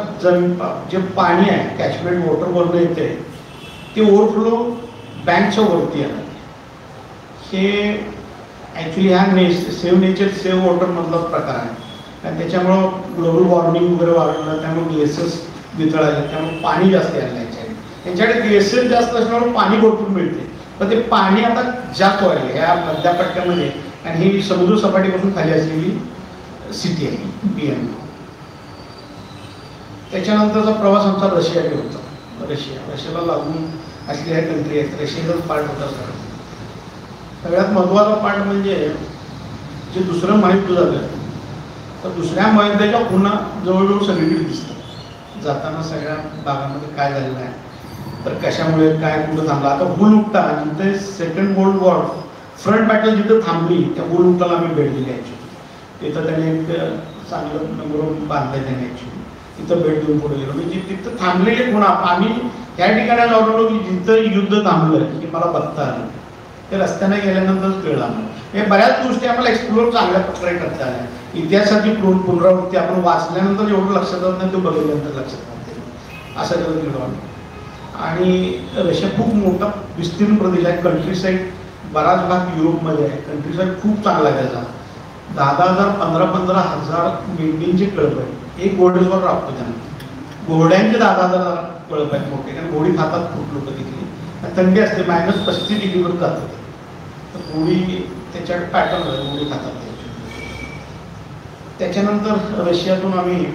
जे पाणी आहे कॅचमेंट वॉटरवरनं येते ते ओव्हरफ्लो बँकच्या वरती आहे. हे ॲक्च्युली हा सेव्ह नेचर सेव्ह वॉटर मधलाच प्रकार आहे. आणि त्याच्यामुळं ग्लोबल वॉर्मिंग वगैरे वाढलं, त्यामुळे ग्लेसियर्स वितळाले, त्यामुळे पाणी जास्त यायला याच्याकडे. त्यांच्याकडे ग्लेसियर जास्त असल्यामुळे पाणी भरपूर मिळते. पण ते पाणी आता जास्त वाढले ह्या मध्या पट्ट्यामध्ये. आणि ही समुद्र सपाटीपासून खाली असलेली सिटी आहे बिएरू. त्याच्यानंतरचा प्रवास आमचा रशियाकडे होता. रशियाला लागून असलेल्या कंट्री आहेत. रशियाचाच पार्ट होता सगळ्यात महत्त्वाचा पार्ट म्हणजे जे दुसरं महायुद्ध झालं तर दुसऱ्या महायुद्धाच्या पुन्हा जवळजवळ सगळीकडे दिसतं. जाताना सगळ्या भागामध्ये काय झालेलं आहे, तर कशामुळे काय कुठं थांबला. आता हुल-उक्टा जिथे second world war front battle जिथं थांबली त्या हुल-उक्टाला आम्ही भेट दिली ॲक्च्युली. तिथं त्याने एक चांगलं नंबर बांधलं त्याने ॲक्च्युली. तिथं भेट देऊन पुढे गेलो. म्हणजे तिथं थांबलेले पुन्हा आम्ही त्या ठिकाणी जाऊन की जिथं युद्ध थांबलं की मला बघता आलं. ते रस्त्याने गेल्यानंतरच कळलं आम्हाला. हे बऱ्याच गोष्टी आम्हाला एक्सप्लोर चांगल्या प्रकारे करता आल्या. इतिहासाची पुनरावृत्ती आपण वाचल्यानंतर एवढं लक्षात येत नाही, ते बघितल्यानंतर लक्षात राहते असं करत गेलो आम्ही. आणि रशिया खूप मोठा विस्तीर्ण प्रदेश आहे. कंट्री साईड बराच भाग युरोपमध्ये आहे. कंट्री साईड खूप चांगला आहे त्याचा. 10,000 15,000 मेंढींचे कळप आहे. एक घोडेस्वार राहतो त्यांना. घोड्यांचे 10,000 कळप आहेत मोठे, कारण घोडी खातात खूप लोक तिथली. थंडी असते, -35°वर जातात. तर घोडी त्याच्याकडे पॅटर्न आहे, घोडी खातात. त्याच्यानंतर रशियातून आम्ही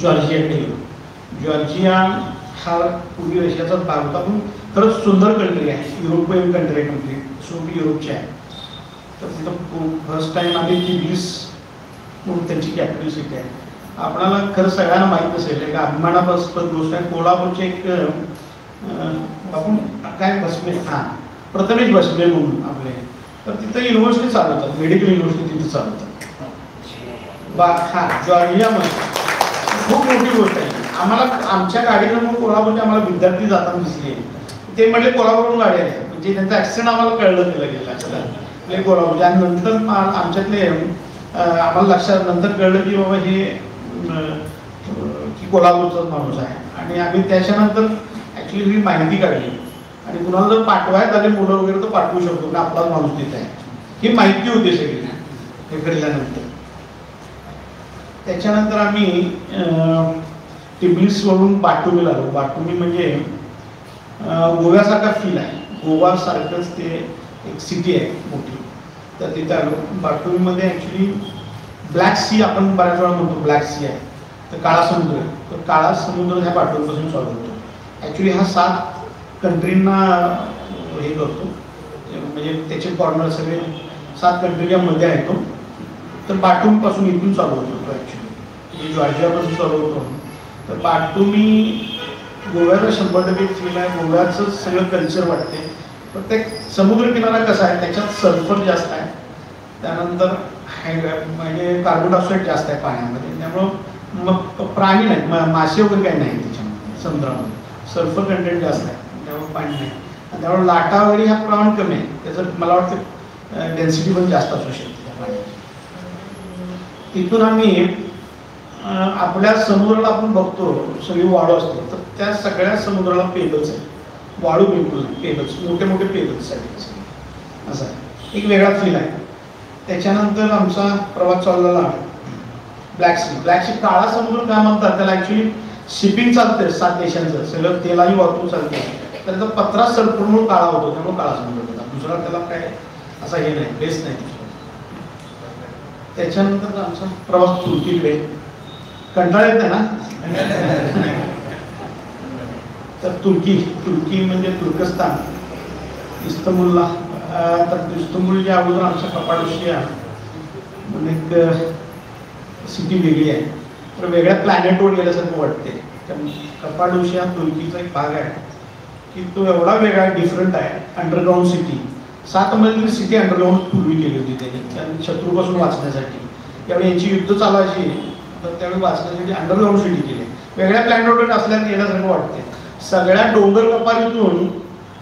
जॉर्जियाकडे गेलो. जॉर्जिया हा पूर्वी रशियाचा भाग होता, पण खरंच सुंदर कंट्री आहे. युरोपियन कंट्री आहे, कंट्री सोबी युरोपची आहे. तर तिथं फर्स्ट टाइम आम्ही तिबिलिस म्हणून त्यांची कॅपिटल सिटी आहे. आपणाला खरं सगळ्यांना माहीत नसेल, एक अभिमानास्पद गोष्ट आहे. कोल्हापूरचे एक आपण काय बसमेल, हां प्रथमेश बसमेल म्हणून आपले, तर तिथं युनिव्हर्सिटी चालवतात, मेडिकल युनिव्हर्सिटी तिथे चालवतात. हां जॉर्जियामध्ये खूप मोठी गोष्ट आहे. आम्हाला आमच्या गाडीनं मग कोल्हापूरचे आम्हाला विद्यार्थी जाताना दिसले. ते म्हटले कोल्हापूरहून गाडी आहे, म्हणजे त्यांचं ॲक्सिडेंट आम्हाला कळलं गेलं म्हणजे कोल्हापूर. आणि नंतर आमच्यातले आम्हाला लक्षात नंतर कळलं की बाबा हे की कोल्हापूरचाच माणूस आहे. आणि आम्ही त्याच्यानंतर ॲक्च्युली ही माहिती काढली, आणि कुणाला जर पाठवायला आले मुलं वगैरे तर पाठवू शकतो ना, आपलाच माणूस तिथे आहे ही माहिती होती सगळी हे केल्यानंतर. त्याच्यानंतर आम्ही टिबिलिसवरून बाटुमीला आलो. बाटुमी म्हणजे गोव्यासारखा फील आहे, गोवासारखंच ते एक सिटी आहे मोठी. तर तिथे आलो. बाटुमीमध्ये ॲक्च्युली ब्लॅक सी आपण बऱ्याच वेळा म्हणतो ब्लॅक सी आहे, तर काळा समुद्र आहे. तर काळा समुद्र ह्या बाटुमीपासून चालू होतो. ॲक्च्युली हा 7 कंट्रींना हे करतो, म्हणजे त्याचे कॉर्नर सगळे 7 कंट्रीच्या मध्ये आहे तो. तर बाटुमीपासून इथून चालू होतो ॲक्च्युली, जॉर्जियापासून चालू होतो. तर बाटुमी गोव्याला 100% फील आहे. गोव्याचं सगळं कल्चर वाटते. प्रत्येक समुद्रकिनारा कसा आहे, त्याच्यात सल्फर जास्त आहे, त्यानंतर म्हणजे कार्बन डायऑक्साईड जास्त आहे पाण्यामध्ये. त्यामुळं मग प्राणी नाही, मासे वगैरे काही नाही त्याच्यामध्ये. समुद्रामध्ये सल्फर कंटेंट जास्त आहे, त्यामुळे पाणी नाही. आणि त्यामुळे लाटा वगैरे ह्या प्रमाण कमी आहे. त्याचं मला वाटतं डेन्सिटी पण जास्त असू शकते त्या पाण्याची. तिथून आम्ही आपल्या समुद्राला आपण बघतो सगळी वाळू असते, तर त्या सगळ्या समुद्राला पेबल्स आहे. वाळू बिलकुल नाही, पेबल्स, मोठे मोठे पेबल्स आहेत. असं आहे, एक वेगळा फील आहे. त्याच्यानंतर आमचा प्रवास चाललेला ब्लॅक सी. ब्लॅक सी काळा समुद्र काय म्हणतात त्याला, ॲक्च्युली शिपिंग चालते 7 देशांचं, सगळं तेलाही वाहतूक चालते. त्याचा पत्रा सल्फरमुळे काळा होतो, त्यामुळे काळा समुद्र होता. दुसरा त्याला काय असा हे नाही, बेस नाही. त्याच्यानंतर आमचा प्रवास तुर्कीकडे. कंटाळा येत ना. तर तुर्की म्हणजे तुर्कस्तान, इस्तंबुलला. तर इस्तंबुलच्या अगोदर आमच्या कपाडोशिया म्हणून एक सिटी वेगळी आहे. तर वेगळ्या प्लॅनेटवर गेल्यासारखं वाटते. कारण कपाडोशिया तुर्कीचा एक भाग आहे की तो एवढा वेगळा डिफरंट आहे. अंडरग्राऊंड सिटी, 7 मजली सिटी अंडरग्राऊंड पूर्वी केली होती त्यांनी शत्रूपासून वाचण्यासाठी. त्यावेळी यांची युद्ध चालायची, तर त्यावेळी वाचण्यासाठी अंडरग्राऊंड सिटी केली. वेगळ्या प्लॅनेटवर असल्याने गेल्यासारखं वाटते. सगळ्या डोंगर कपारीतून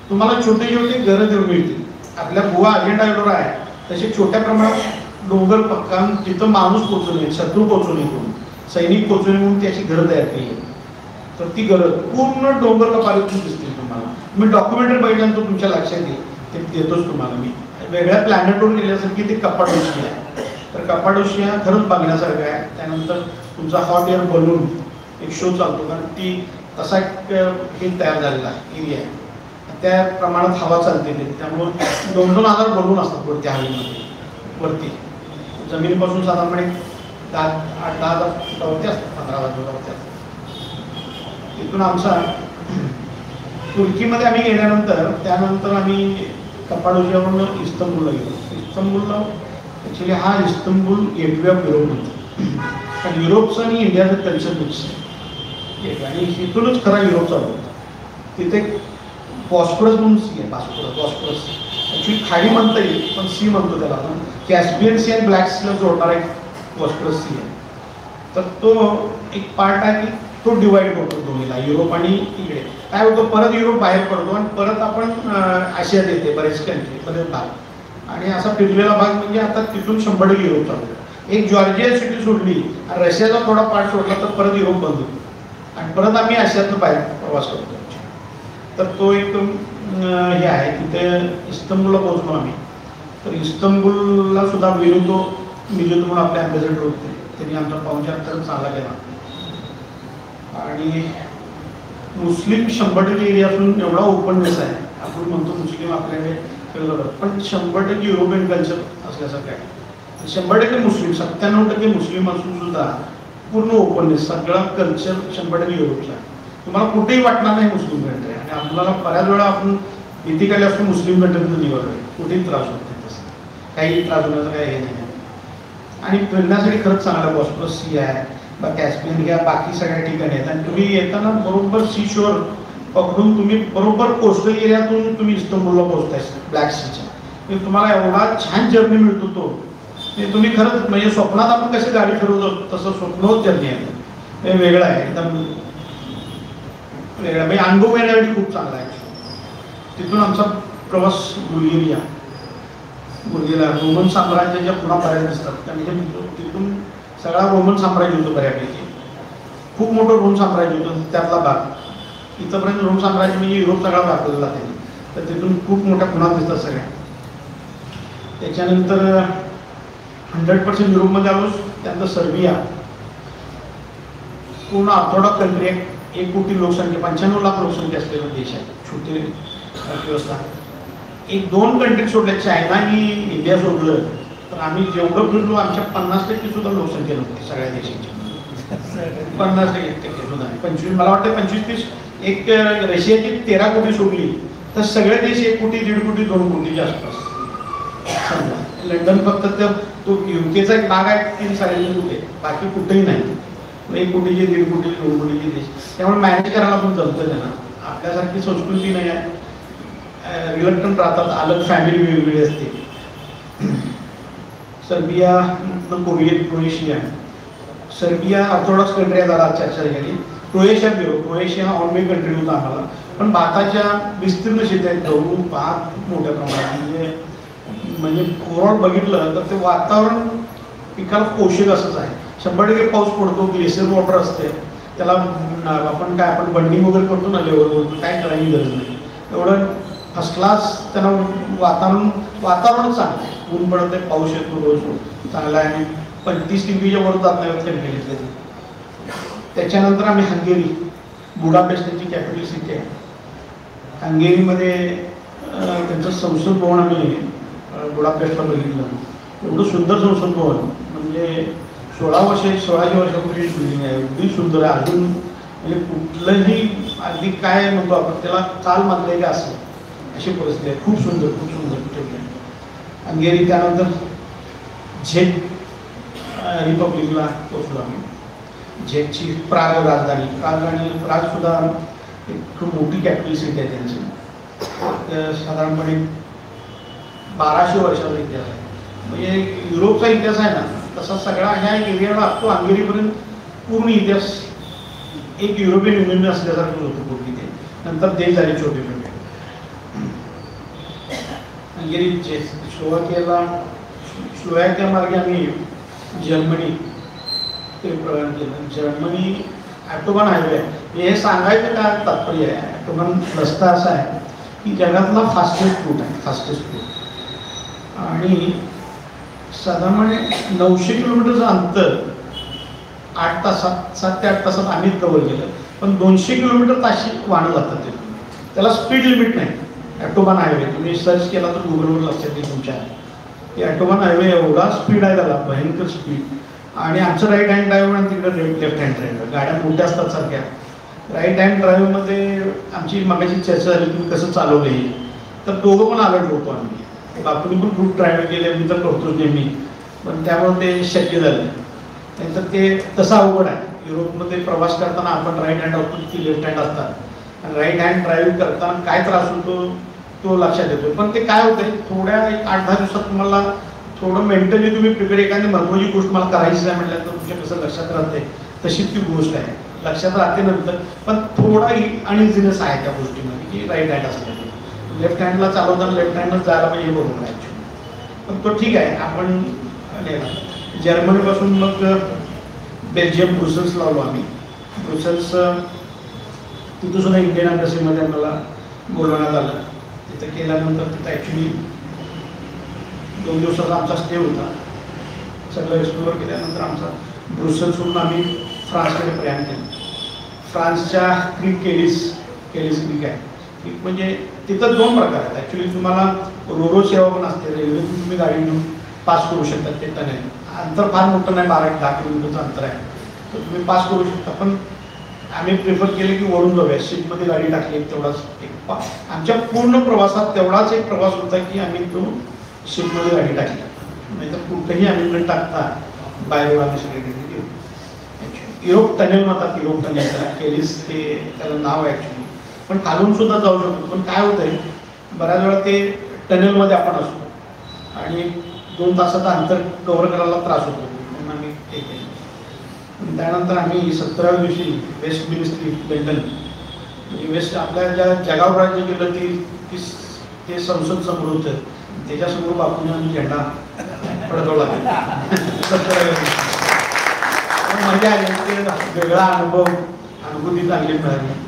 तुम्हाला छोटे छोटे घरं देऊन मिळतील. आपल्या गोवा अजेंडा एवढं आहे तसे छोट्या प्रमाणात डोंगर पक्का, तिथं माणूस पोचू नये, शत्रू पोचू नये म्हणून, सैनिक पोचू नये म्हणून त्याची घरं तयार केली. तर ती घरं पूर्ण डोंगर कपारीतून दिसतील तुम्हाला. मी डॉक्युमेंटरी बघितल्यानंतर तुमच्या लक्षात येईल, ते देतोच तुम्हाला मी. वेगळ्या प्लॅनेटवर गेल्यासारखी ते कपाडोशिया आहे. तर कपाडोशिया खरंच बघण्यासारखं आहे. त्यानंतर तुमचा हॉट एअर बलून एक शो चालतो, कारण ती तसा एक हे तयार झालेला एरिया आहे. त्या प्रमाणात हवा चालते ते, त्यामुळं 2-2 हजार बलून असतात वरती हवेमध्ये. वरती जमिनीपासून साधारणपणे 8-10 हजार फुटावरती असतात, 15,000 फुटावरती असतात. तिथून आमचा तुर्कीमध्ये आम्ही गेल्यानंतर त्यानंतर आम्ही कपाडोशियावरून इस्तंबुलला गेलो. इस्तंबुलला ॲक्च्युली हा इस्तंबुल गेटवे ऑफ युरोप होतो. कारण युरोपचं आणि इंडियाचं कल्चर मिक्स आहे, आणि इथूनच खरा युरोप चालू होता. तिथे बॉस्फोरस म्हणून सी आहे, बॉस्फोरस ॲक्च्युली खाडी म्हणता येईल, पण सी म्हणतो त्याला आपण. कॅस्पियन सी आणि ब्लॅक सीला जोडणारा एक बॉस्फोरस सी आहे. तर तो एक पार्ट आहे की तो डिवाइड होतो दोन्हीला, युरोप आणि इकडे. काय होतं, परत युरोप बाहेर पडतो आणि परत आपण आशियात येते बरेच कंट्री, बरेच भाग. आणि असा फिरलेला भाग म्हणजे आता तिथून 100% युरोप चालतो. एक जॉर्जिया सिटी सोडली आणि रशियाचा थोडा पार्ट सोडला तर परत युरोप बंद होतो आणि परत आम्ही आशियातनं बाहेर प्रवास करतो. तर तो एक हे आहे. तिथे इस्तंबूलला पोहोचलो आम्ही. तर इस्तंबूलला सुद्धा विरुद्धो मिलिंद म्हणून आपले अँबॅसेडर होते, त्यांनी आमचा पाहुणचार तर चांगला केला. आणि मुस्लिम 100% एरिया असून एवढा ओपननेस आहे. आपण म्हणतो मुस्लिम आपल्याकडे कळलं, पण 100% युरोपियन कल्चर असल्यासारखं आहे. 100% मुस्लिम, 97% मुस्लिम असून सुद्धा पूर्ण ओपननेस, सगळा कल्चर 100% युरोपचा आहे. तुम्हाला कुठेही वाटणार नाही मुस्लिम कंट्री. आणि आपल्याला बऱ्याच वेळा आपण भीती काढली असतो मुस्लिम कंट्रीतून निवडलं, कुठेही त्रास होत नाही, तसं काही त्रास होण्याचं काही हे नाही. आणि फिरण्यासाठी खरंच चांगला बॉस्फरस सी आहे, कॅस्पियन घ्या, बाकी सगळ्या ठिकाणी आहेत. आणि तुम्ही येताना बरोबर सी शोर पकडून तुम्ही बरोबर कोस्टल एरियातून तुम्ही इस्तंबूलला पोहोचताय ब्लॅक सीच्या. तुम्हाला एवढा छान जर्नी मिळतो तो, तुम्ही खरंच म्हणजे स्वप्नात आपण कशी गाडी फिरवतो तसं स्वप्नच जर्नी आहे. हे वेगळं आहे, एकदम वेगळं, म्हणजे अनुभव येण्यासाठी खूप चांगला आहे. तिथून आमचा प्रवास बुल्गेरिया रोमन साम्राज्याच्या पुन्हा बऱ्याच दिसतात. आणि तिथून सगळा रोमन साम्राज्य होतं बऱ्यापैकी, खूप मोठं रोम साम्राज्य होतं त्यातला भाग. इथंपर्यंत रोम साम्राज्य म्हणजे युरोप सगळा दाखवलेला त्यांनी. तर तिथून खूप मोठ्या पुन्हा दिसतात सगळ्या. त्याच्यानंतर 100% युरोपमध्ये आलोच. त्यानंतर सर्बिया, पूर्ण ऑर्थोडॉक्स कंट्री आहे. 1 कोटी लोकसंख्या, 95 लाख लोकसंख्या असलेला देश आहे, छोटी अर्थव्यवस्था. 1-2 कंट्री सोडल्या, चायना आणि इंडिया सोडलं तर आम्ही जेवढं फिरलो आमच्या 50% सुद्धा लोकसंख्या नव्हती सगळ्या देशांची. 50% सुद्धा 25, मला वाटतं 25-30. एक रशियाची 13 कोटी सोडली तर सगळे देश 1 कोटी, 1.5 कोटी, 2 कोटीच्या आसपास. समजा लंडन फक्त तो युकेचा एक भाग आहे, 3 साडेतीन कुठे, बाकी कुठेही नाही. 1 कोटीचे, 1.5 कोटी, 2 कोटीचे देश. त्यामुळे मॅनेज करायला पण जमतं त्यांना. आपल्यासारखी संस्कृती नाही आहे, रिलक्टंट राहतात, अलग फॅमिली वेगवेगळी असते. Serbia, Croatia. Serbia Orthodox country आहे, जरा चर्चा झाली. क्रोएशिया ऑन वे कंट्री होता आम्हाला, पण भाताच्या विस्तीर्ण शेती आहेत, गहू, भात खूप मोठ्या प्रमाणात. म्हणजे ओव्हरऑल बघितलं तर ते वातावरण पिकाला पोषक असंच आहे. 100% पाऊस पडतो, ग्लेशियर वॉटर असते, त्याला आपण बंडिंग वगैरे करतो ना लेवलवर, काय करायची गरज नाही. एवढं फर्स्ट क्लास त्यांना वातावरण चांगलं आहे. ऊन पडत आहे, पाऊस येतो रोज चांगला आहे. आणि 35 डिग्रीच्या वर जात नाही घेतले. त्याच्यानंतर आम्ही हंगेरी, बुडापेस्ट त्यांची कॅपिटल सिटी आहे. हंगेरीमध्ये त्यांचं संसद भवन आम्ही बुडापेस्टला बघितलं. एवढं सुंदर संसद भवन, म्हणजे 1600 वर्षापूर्वी बिल्डिंग आहे, एवढी सुंदर आहे. अजून म्हणजे कुठलंही अगदी काय म्हणतो आपण त्याला काल मानलेलं असं अशी परिस्थिती आहे. खूप सुंदर ठेवली आहे हंगेरी. त्यानंतर झेक रिपब्लिकला पोचलो आम्ही. झेकची प्राग राजधानी, प्राग सुद्धा एक खूप मोठी कॅपिटल सिटी आहे त्यांची. साधारणपणे 1200 वर्षाचा इतिहास आहे. म्हणजे युरोपचा इतिहास आहे ना तसा सगळा ह्या एरियाला असतो. हंगेरीपर्यंत पूर्ण इतिहास एक युरोपियन युनियन असल्यासारखं होतं पूर्वी. ते नंतर देश झाले छोटे छोटे. हंगेरी, स्लोवाकिया मार्गे आम्ही जर्मनी ते प्रयाण केलं. जर्मनी ॲटोबान हायवे आहे. हे सांगायचं काय तात्पर्य आहे, ॲटोबान रस्ता असा आहे की जगातला फास्टेस्ट रूट आहे, फास्टेस्ट रूट. आणि साधारणपणे 900 किलोमीटरचं अंतर 8 तासात, 7 ते 8 तासात आम्ही कव्हर केलं. पण 200 किलोमीटर ताशी वाहनं जातात ते. त्याला स्पीड लिमिट नाही. ॲटोबान हायवे तुम्ही सर्च केला तर गुगलवर लक्षात येईल तुमच्या. की ॲटोबान हायवे एवढा स्पीड आहे त्याला, भयंकर स्पीड. आणि आमचं राईट हँड ड्राईव्ह आणि तिकडे लेफ्ट हँड ड्राईव्ह, गाड्या मोठ्या असतात सारख्या. राईट हँड ड्राईव्हमध्ये आमची मगाशी चर्चा झाली तुम्ही कसं चालवलं हे, तर दोघं पण अलर्ट होतो आम्ही. बापूंनी पण ग्रुप ड्रायव्हिंग केले, मी तर करतोच नेहमी, पण त्यामुळे ते शक्य झालं. नाहीतर ते तसं अवघड आहे. युरोपमध्ये प्रवास करताना आपण राईट हँड असतो, ती लेफ्ट हँड असतात. आणि राईट हँड ड्राईव्ह करताना काय त्रास होतो तो लक्षात येतो. पण ते काय होतं, थोड्या 8-10 दिवसात तुम्हाला थोडं मेंटली तुम्ही प्रिपेअर, एखादी महत्त्वाची गोष्ट मला करायची आहे म्हटलं तर तुमच्या कसं लक्षात राहते, तशीच ती गोष्ट आहे, लक्षात राहते नंतर. पण थोडा अनइझिनेस आहे त्या गोष्टीमध्ये की राईट हँड असल्यामुळे. लेफ्ट हँडला चालवताना लेफ्ट हँडच जायला पाहिजे बरोबर आहे. पण तो ठीक आहे, आपण जर्मनीपासून मग बेल्जियम ब्रुसेल्स लावलो आम्ही. ब्रुसेल्स तिथं सुद्धा इंडियन एम्बसीमध्ये आम्हाला बोलवण्यात आलं. तिथं केल्यानंतर तिथं ॲक्च्युली 2 दिवसाचा आमचा स्टे होता. सगळं एक्सप्लोअर केल्यानंतर आमचा ब्रुसेल्सहून आम्ही फ्रान्सकडे प्रयाण केलं. फ्रान्सच्या क्रीक केलिस क्रीक आहे. क्रीक म्हणजे तिथं 2 प्रकार आहेत ॲक्च्युली. तुम्हाला रोरो सेवा पण असते, रेल्वेतून तुम्ही गाडी घेऊन पास करू शकता. ते टनेल अंतर फार मोठं नाही, 12-10 किलोमीटरचं अंतर आहे, तर तुम्ही पास करू शकता. पण आम्ही प्रिफर केले की वरून जाऊया, शिपमध्ये गाडी टाकली. तेवढाच एक आमच्या पूर्ण प्रवासात तेवढाच एक प्रवास होता की आम्ही तो शिपमध्ये गाडी टाकली. नाही तर कुठेही आम्ही न टाकता बाहेर आम्ही सगळे गेलो. युरोप टनेल म्हणतात, युरोप टनेल त्याला केलिस ते त्याला नाव आहे ॲक्च्युली. पण खालून सुद्धा जाऊ शकतो. पण काय होतं आहे, बऱ्याच वेळा ते टनेलमध्ये आपण असतो आणि 2 तासाचं अंतर कव्हर करायला त्रास होतो, म्हणून आम्ही ते केलं. त्यानंतर आम्ही 17व्या दिवशी वेस्ट मिनिस्ट्री लंडन, म्हणजे वेस्ट आपल्या ज्या जगावर राज्य गेलं ते संसद समोर होतं, त्याच्यासमोर बापूने आम्ही झेंडा फडकवला. 17व्या दिवशी मजा आली. वेगळा अनुभूती चांगली मिळाली.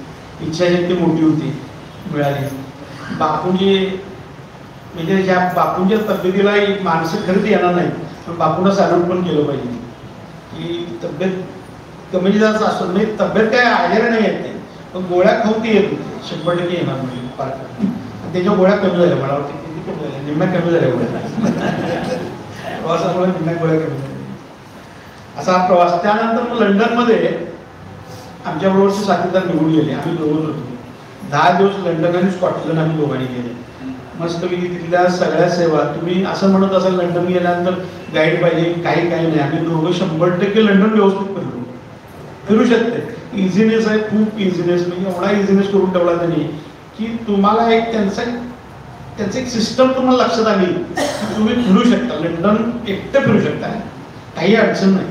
इच्छाशक्ती मोठी होती मिळाली. बापूंची म्हणजे ज्या बापूंच्या तब्येतीला माणसं खरंच येणार नाही, पण बापूंना सॅल्यूट पण केलं पाहिजे की तब्येत कमी जास्त असतो नाही. तब्येत काय आजार नाही येत नाही, पण गोळ्या खाऊन ते येत होते. 100% येणार म्हणजे फार. त्याच्या गोळ्या कमी झाल्या, मला वाटतं किती कमी झाल्या, निम्म्या कमी झाल्या गोळ्या. प्रवासामुळे निम्म्या गोळ्या कमी झाल्या. असा हा प्रवास. त्यानंतर मग लंडनमध्ये आमच्याबरोबरचे साथीदार निघून गेले. आम्ही दोघंच होतो. 10 दिवस लंडन आणि स्कॉटलंड आम्ही दोघांनी गेले. मस्तपैकी तिथल्या सगळ्या सेवा. तुम्ही असं म्हणत असाल लंडन गेल्यानंतर गाईड पाहिजे, काही नाही. आम्ही दोघं 100% लंडन व्यवस्थित फिरू शकते. इझिनेस आहे, खूप इझिनेस, म्हणजे एवढा इझिनेस करून ठेवला त्यांनी की तुम्हाला एक त्यांचं एक सिस्टम तुम्हाला लक्षात आली की तुम्ही फिरू शकता. लंडन एकटं फिरू शकता, काही अडचण नाही.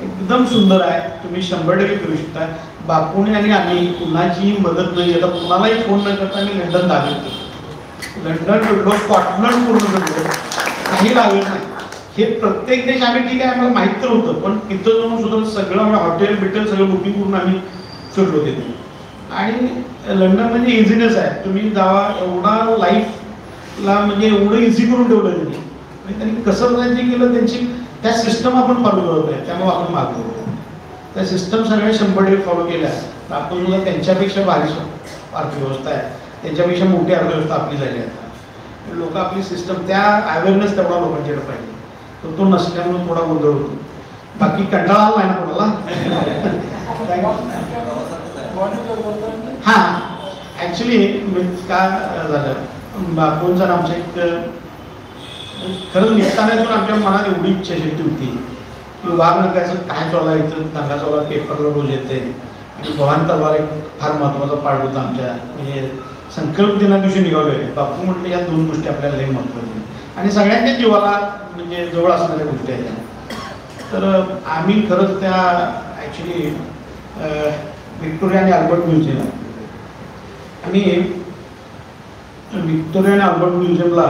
एकदम सुंदर आहे. तुम्ही 100% फिरू शकता. बापूने आणि आम्ही कुणाची मदत नाही घेता, कुणालाही फोन न करता आम्ही लंडन दाखवतो. लंडन फिरलो, स्कॉटलंड पूर्ण फिरलो, काही लागलं नाही. हे प्रत्येक देश आम्ही ठीक आहे आम्हाला माहीत तर होतं, पण तिथं जाऊन सुद्धा सगळं हॉटेल बिटेल सगळं बुकिंग करून आम्ही फिरलो तिथे. आणि लंडन म्हणजे इझिनेस आहे. तुम्ही जावा, एवढा लाईफला म्हणजे एवढं इझी करून ठेवलं त्यांनी. म्हणजे त्यांनी कसं राज्य केलं, त्यांची त्या सिस्टम आपण फॉलो करत आहे, त्यामुळे आपण मागतो. त्या सिस्टम सगळ्या 100% फॉलो केल्या. आपण सुद्धा त्यांच्यापेक्षा भारी अर्थव्यवस्था आहे, त्यांच्यापेक्षा मोठी अर्थव्यवस्था आपली झाली आहे. लोक आपली सिस्टम, त्या अवेअरनेस तेवढा लोकांच्याकडे पाहिजे. तो नसल्यामुळे थोडा गोंधळ होतो. बाकी कंटाळा आला नाही ना कोणाला. हां, ॲक्च्युली काय झालं, बापूंचा आमच्या एक खरंच निघतानातून आमच्या मनात एवढी इच्छाशक्ती होती की वाघ नकायचं काय चालू आहे, इथं दंगा चालू आहे, पेपरला रोज येते. आणि भवान तलवार एक फार महत्त्वाचा पार्ट होता आमच्या, म्हणजे संकल्प दिना दिवशी निघालो आहे. बापू म्हटलं या 2 गोष्टी आपल्याला लई महत्त्वाच्या आणि सगळ्यांच्या जीवाला म्हणजे जवळ असणाऱ्या गोष्टी आहेत. तर आम्ही खरंच त्या ॲक्च्युली व्हिक्टोरिया आणि अल्बर्ट म्युझियम, आणि व्हिक्टोरिया आणि अल्बर्ट म्युझियमला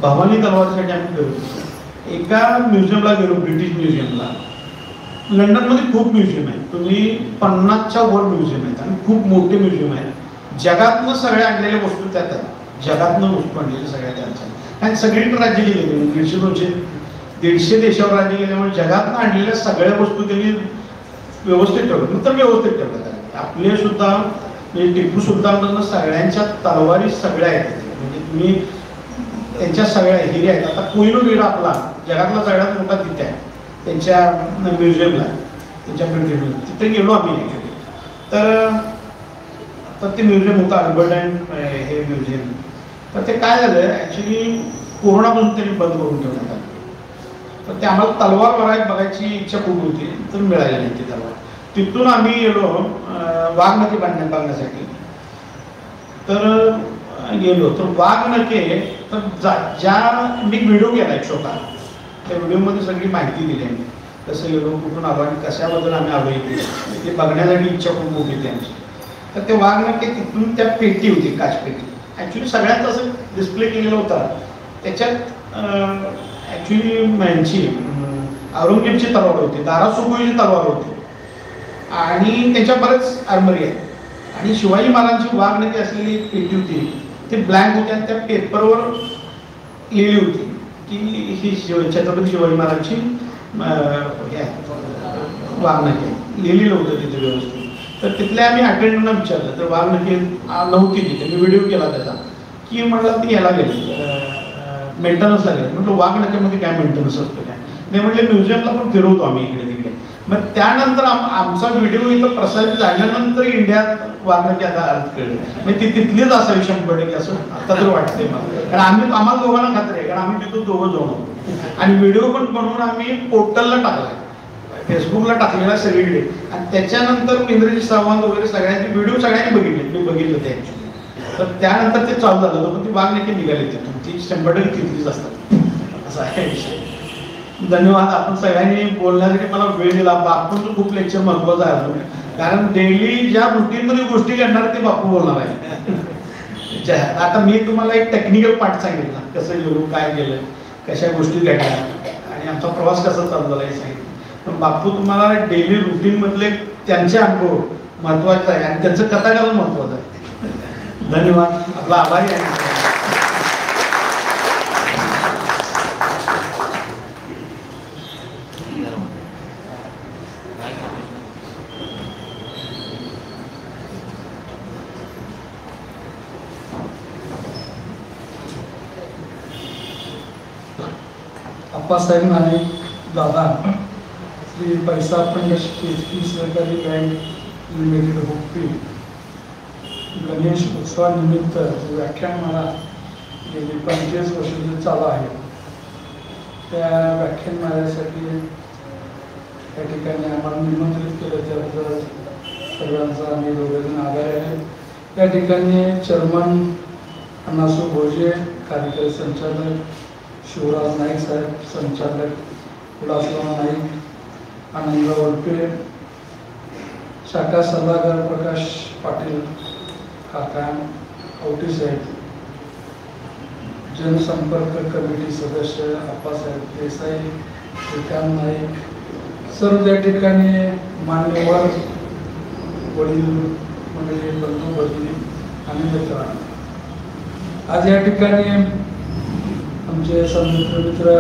भवानी तलवारसाठी आम्ही गेलो. एका म्युझियमला गेलो, ब्रिटिश म्युझियमला. लंडनमध्ये खूप म्युझियम आहेत, तुम्ही 50च्या वर म्युझियम आहेत आणि खूप मोठे म्युझियम आहेत. जगातनं सगळ्या आणलेल्या वस्तू त्यात आहेत, जगातनं वस्तू आणलेल्या सगळ्या त्यात. आणि सगळीकडे राज्य गेलेले 150 देशावर राज्य गेल्यामुळे जगातनं आणलेल्या सगळ्या वस्तू त्यांनी व्यवस्थित ठेवल्या. तर व्यवस्थित ठेवल्या. आपले सुद्धा म्हणजे टिपू सुलतान सगळ्यांच्या तलवारी सगळ्या आहेत. म्हणजे तुम्ही त्यांच्या सगळ्या हिरे आहेत. आता कोहिनूर हिरा आपला जगातला सगळ्यात मोठा तिथे आहे, त्यांच्या म्युझियमला, त्यांच्या ब्रिटिश. तिथे गेलो आम्ही ॲक्च्युली. तर ते म्युझियम होतं अल्बर्ट अँड हे म्युझियम. तर ते काय झालं ॲक्च्युली कोरोनापासून त्यांनी बंद करून ठेवण्यात आलं. तर ते आम्हाला तलवार बघायची इच्छा खूप होती, तर मिळाली नाही ती तलवार. तिथून आम्ही गेलो वाघनखे बघण्यासाठी. तर गेलो तर वाघनखे, तर ज्या मी व्हिडिओ केला एक छोटा, त्या व्हिडिओमध्ये सगळी माहिती दिली आम्ही, कसं गेलो, कुठून आलो आणि कशाबद्दल आम्ही आलो इथे, ते बघण्यासाठी इच्छा खूप मोठी होती आमची. तर ते वाघनखे तिथून त्या पेटी होती, काचपेटी. ॲक्च्युली सगळ्यात असं डिस्प्ले केलेला होता. त्याच्यात ॲक्च्युली यांची औरंगजेबची तलवार होती, दारा सुखोईची तलवार होती आणि त्याच्या बरेच आर्मरी आहे. आणि शिवाजी महाराजांची वाघनखे असलेली एक पेटी होती, ती ब्लँक होती आणि त्या पेपरवर लिहिली होती की ही छत्रपती शिवाजी महाराजांची वाघनखे लिहिलेलं होतं तिथे व्यवस्थित. तर तिथल्या आम्ही अटेंडरना विचारलं तर वाघनखे नव्हती तिथे. मी व्हिडिओ केला त्याचा की म्हटलं ती याला गेली मेंटेनन्सला गेली. म्हटलं वाघनखेमध्ये काय मेंटेनन्स असतो काय? नाही म्हटले म्युझियमला पण फिरवतो आम्ही इकडे तिकडे. मग त्यानंतर आमचा व्हिडिओ इथं प्रसारित झाल्यानंतर इंडियात वाघनखे आता अर्थ कळले. म्हणजे ती तिथलीच असावी 100% असं आता तर वाटतंय मला. कारण आम्हाला दोघांना खात्री आहे, कारण आम्ही तिथून दोघं जाऊन होतो आणि व्हिडिओ पण बनवून आम्ही पोर्टलला टाकलाय, फेसबुकला टाकलेला सगळीकडे. आणि त्याच्यानंतर इंद्रजित सावंत वगैरे सगळ्यांचे व्हिडिओ सगळ्यांनी बघितले, मी बघितलं ते ॲक्च्युली. तर त्यानंतर ते चालू झालं पण ती वाघनखे निघाली तिथून, ती 100% तिथलीच असतात असा आहे विषय. धन्यवाद. आपण सगळ्यांनी बोलण्यासाठी मला वेळ दिला. बापूंचं खूप लेक्चर महत्वाचं आहे अजून, कारण डेली ज्या रुटीनमध्ये गोष्टी घडणार ते बापू बोलणार आहे. आता मी तुम्हाला एक टेक्निकल पार्ट सांगितला, कसं गेलो, काय गेलं, कशा गोष्टी घडल्या आणि आमचा प्रवास कसा चालू झाला हे सांगितलं. पण बापू तुम्हाला डेली रुटीनमधले त्यांचे अनुभव महत्वाचे आहे आणि त्यांचं कथाकथन महत्वाचं आहे. धन्यवाद. आपला आभारी आहे. अप्पासाहेब नाईक दादा, श्री पैसा फंड शेतकी सहकारी बँक लिमिटेड हुपी, गणेश उत्सवानिमित्त व्याख्यानमाला गेली 45 वर्षाची चालू आहे. त्या व्याख्यानमालेसाठी या ठिकाणी आम्हाला निमंत्रित केलं त्याबद्दल सगळ्यांचा आम्ही दोघेजण आभारी आहे. या ठिकाणी चेअरमन अण्णासू भोजे, कार्यकारी संचालक शिवराज नाईक साहेब, संचालक विलासराव नाईक, आनंदराव वडपे, शाखा सल्लागार प्रकाश पाटील काका, आवटी साहेब, जनसंपर्क कमिटी सदस्य अप्पासाहेब देसाई, श्रीकांत नाईक, सर्व त्या ठिकाणी मान्यवर वडील मंडळी, बंधू भगिनी आणि मित्रांनो, आज या ठिकाणी आमचे सन्मित्र मित्र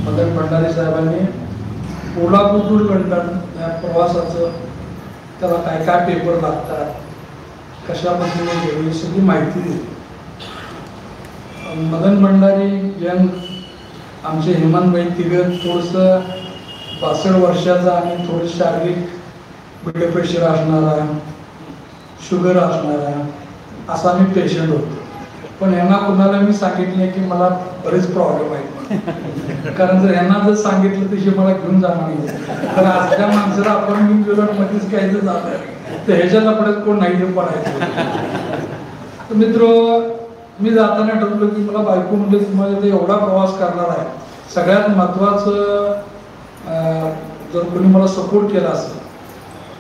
मदन भंडारी साहेबांनी कोल्हापूर टू लंडन या प्रवासाचं, त्याला काय काय पेपर लागतात, कशा पद्धतीने गेलो ही सगळी माहिती दिली. मदन भंडारी यंग, आमचे हेमंतभाई तिघं थोडंसं 62 वर्षाचा आणि थोडी शारीरिक ब्लड प्रेशर असणारा, शुगर असणारा असा मी पेशंट होतो. पण यांना कुणाला मी सांगितले की मला बरेच प्रॉब्लेम आहेत, कारण जर यांना जर सांगितलं तशी मला घेऊन जाणार नाही. तर आजच्या माणसाला आपण मी मध्येच घ्यायचं जाणार तर ह्याच्या लपड्यात कोण नाही पडायचं. तर मित्र, मी जाताना ठरवलं की मला बायको म्हणजे तुम्हाला एवढा प्रवास करणार आहे, सगळ्यात महत्वाचं जर कोणी मला सपोर्ट केला असेल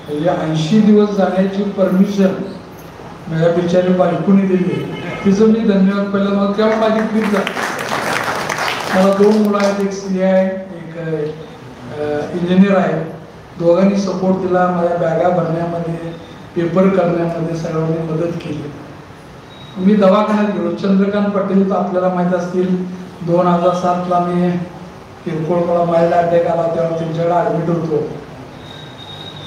म्हणजे 80 दिवस जाण्याची परमिशन माझ्या बिचारी बायकोने दिली, तिचं मी धन्यवाद. पहिला मला तेव्हा माझी ट्रीप झाली. मला 2 मुलं आहेत, एक CA आहे, एक इंजिनियर आहे. दोघांनी सपोर्ट दिला, माझ्या बॅगा भरण्यामध्ये, पेपर करण्यामध्ये सर्वांनी मदत केली. मी दवाखान्यात गेलो. चंद्रकांत पाटील तर आपल्याला माहीत असतील, 2007ला मी किरकोळ मला माइल्ड अटॅक आला तेव्हा त्यांच्याकडे ॲडमिट होतो.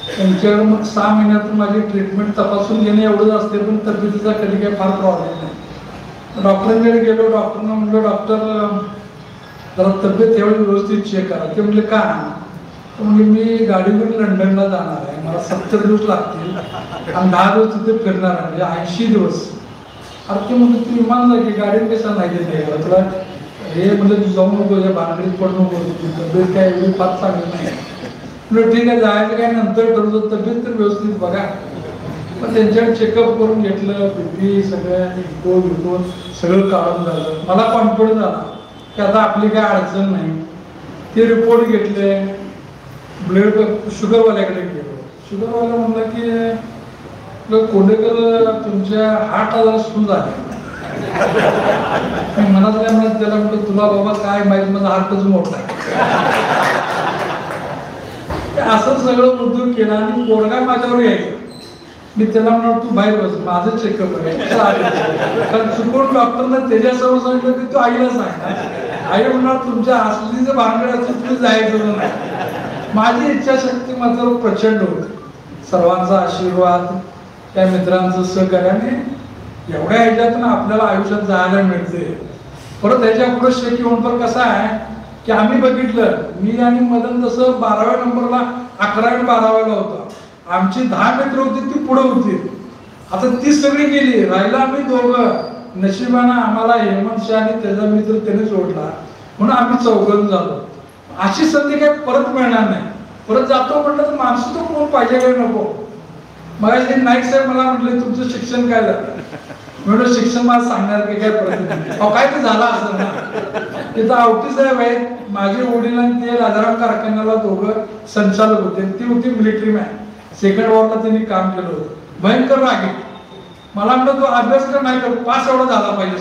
त्यांच्याकडे मग 6 महिन्यातून माझी ट्रीटमेंट तपासून घेणे एवढंच असते, पण तब्येतीचा कधी काही फार प्रॉब्लेम नाही. डॉक्टरांकडे गेलो. डॉक्टरना म्हटलं डॉक्टर जरा तब्येत एवढी व्यवस्थित चेक करा. ते म्हणजे का? म्हणजे मी गाडीवर लंडनला जाणार आहे, मला 70 दिवस लागतील आणि 10 दिवस तिथे फिरणार आहे, म्हणजे 80 दिवस. अरे ते म्हणजे तू विमान जाय की गाडीत कसा नाही देते तुला हे म्हणजे तू जाऊ नको, या भानगडीत पडू नको, तब्येत काय एवढी फार चांगली नाही. म्हटलं ठीक आहे, जायचं काय नंतर ठरवतो, तब्येत तर व्यवस्थित बघा. मग त्यांच्याकडे चेकअप करून घेतलं, BP सगळं इको सगळं काढून झालं. मला कॉन्फिडन्स झाला की आता आपली काय अडचण नाही. ते रिपोर्ट घेतले, ब्लड शुगरवाल्याकडे गेलो. शुगरवाला म्हणलं की कोंडेकर तुमच्या हार्ट सुरू झाले. मी मनात काय म्हणत त्याला म्हटलं तुला बाबा काय माहिती, माझा हार्टच मोठा आहे. असं सगळं उद्योग केला आणि पोरगा माझ्यावर यायचा. मी त्याला म्हणणार तू बाहेर बस, माझं चेकअप आहे. कारण चुकून डॉक्टरला त्याच्यासमोर सांगितलं की तू आईला सांग. आई म्हणणार तुमच्या आसुदीचं भांडण असेल तुम्ही जायचं नाही. माझी इच्छाशक्ती मात्र प्रचंड होती. सर्वांचा आशीर्वाद, त्या मित्रांचं सहकार्याने एवढ्या ह्याच्यातून आपल्याला आयुष्यात जायला मिळते. परत ह्याच्या पुढे शक्य होऊन पण कसं आहे की आम्ही बघितलं, मी आणि मदन जसं 12व्या नंबरला 11 आणि 12व्याला होता. आमची 10 मित्र होती ती पुढे होती. आता ती सगळी गेली, राहिला आम्ही दोघं. नशिबानं आम्हाला हेमंत शाह आणि त्याचा मित्र त्याने सोडला म्हणून आम्ही 4 जण झालो. अशी संधी काही परत मिळणार नाही. परत जातो म्हटलं तर माणसं तो कोण पाहिजे काही नको. मग नाईक साहेब मला म्हटले तुमचं शिक्षण काय झालं? म्हणून शिक्षण मला सांगणार की काय परत काय ते झालं असं ना. तिथं आवटी साहेब आहेत, माझे वडील आणि ते राजाराम कारखान्याला दोघं संचालक होते. ती होती मिलिटरी मॅन. सेकंड वॉरला त्यांनी काम केलं होतं. भयंकर रागीट. मला म्हणलं तू अभ्यास कर, नाही कर, पास एवढा झाला पाहिजे.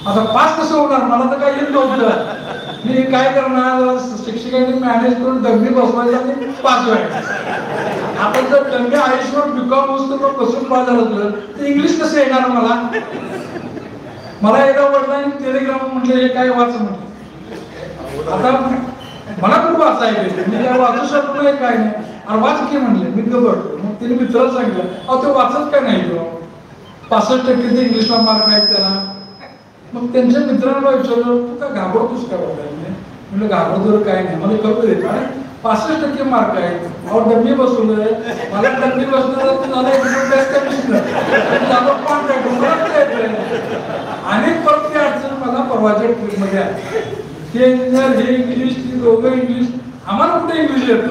आता पास कसं होणार, मला तर काही येत नव्हतं. मी काय करणार, शिक्षकांनी मॅनेज करून डब्बी बसवायचा आणि पास व्हायचं. आता जर डब्बी आयुष्यभर बीकॉम वस्तू बसून पास झालं तर इंग्लिश कसं येणार मला. मला एकदा वडिलांनी टेलिग्राम म्हटलं हे काय वाच म्हटलं. आता मला खूप वाचायचं, मी काय वाचू शकतो नाही काय नाही. अरे वाच की म्हणले, मी गबडतो. मग तिने मित्राला सांगितलं अहो ते वाचत काय नाही तो, 65% ते इंग्लिशला मार्क आहेत त्याला. मग त्यांच्या मित्रांना विचारलं तू काय घाबरतोस काय वाटायला? म्हणजे घाबरतो काय नाही, मला कळू दे. 65% मार्क आहेत. अहो डब्बी बसवलंय, मला डब्बी बसणार आणि परत ती अडचण मला परवाच्या ट्रिपमध्ये आली. ते इंजिनियर हे इंग्लिश, ती दोघं इंग्लिश, आम्हाला कुठे इंग्लिश येतं.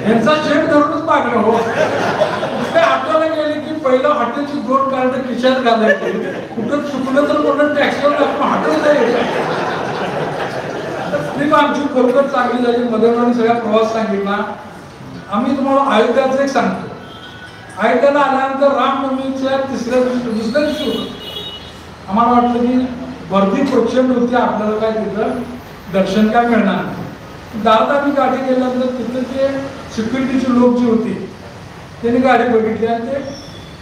यांचा शेट धरूनच मागणं हो. कुठे आपल्याला गेले की पहिलं हॉटेलची 2 कार्ड खिशात घालायचे. कुठं चुकलं तर कोणतं टॅक्सवर टाकून हॉटेल जायचं. ट्रिप आमची खरोखर चांगली झाली. मदनवाडी सगळा प्रवास सांगितला. आम्ही तुम्हाला अयोध्याचं एक सांगतो. अयोध्याला आल्यानंतर रामनवमीच्या दुसऱ्या दिवशी होतं. आम्हाला वाटलं की गर्दी प्रचंड होती, आपल्याला काय तिथं दर्शन काय मिळणार नाही. दारात आम्ही गाडी गेल्यानंतर तिथं ते सिक्युरिटीचे लोक जे होते त्यांनी गाडी बघितली आणि ते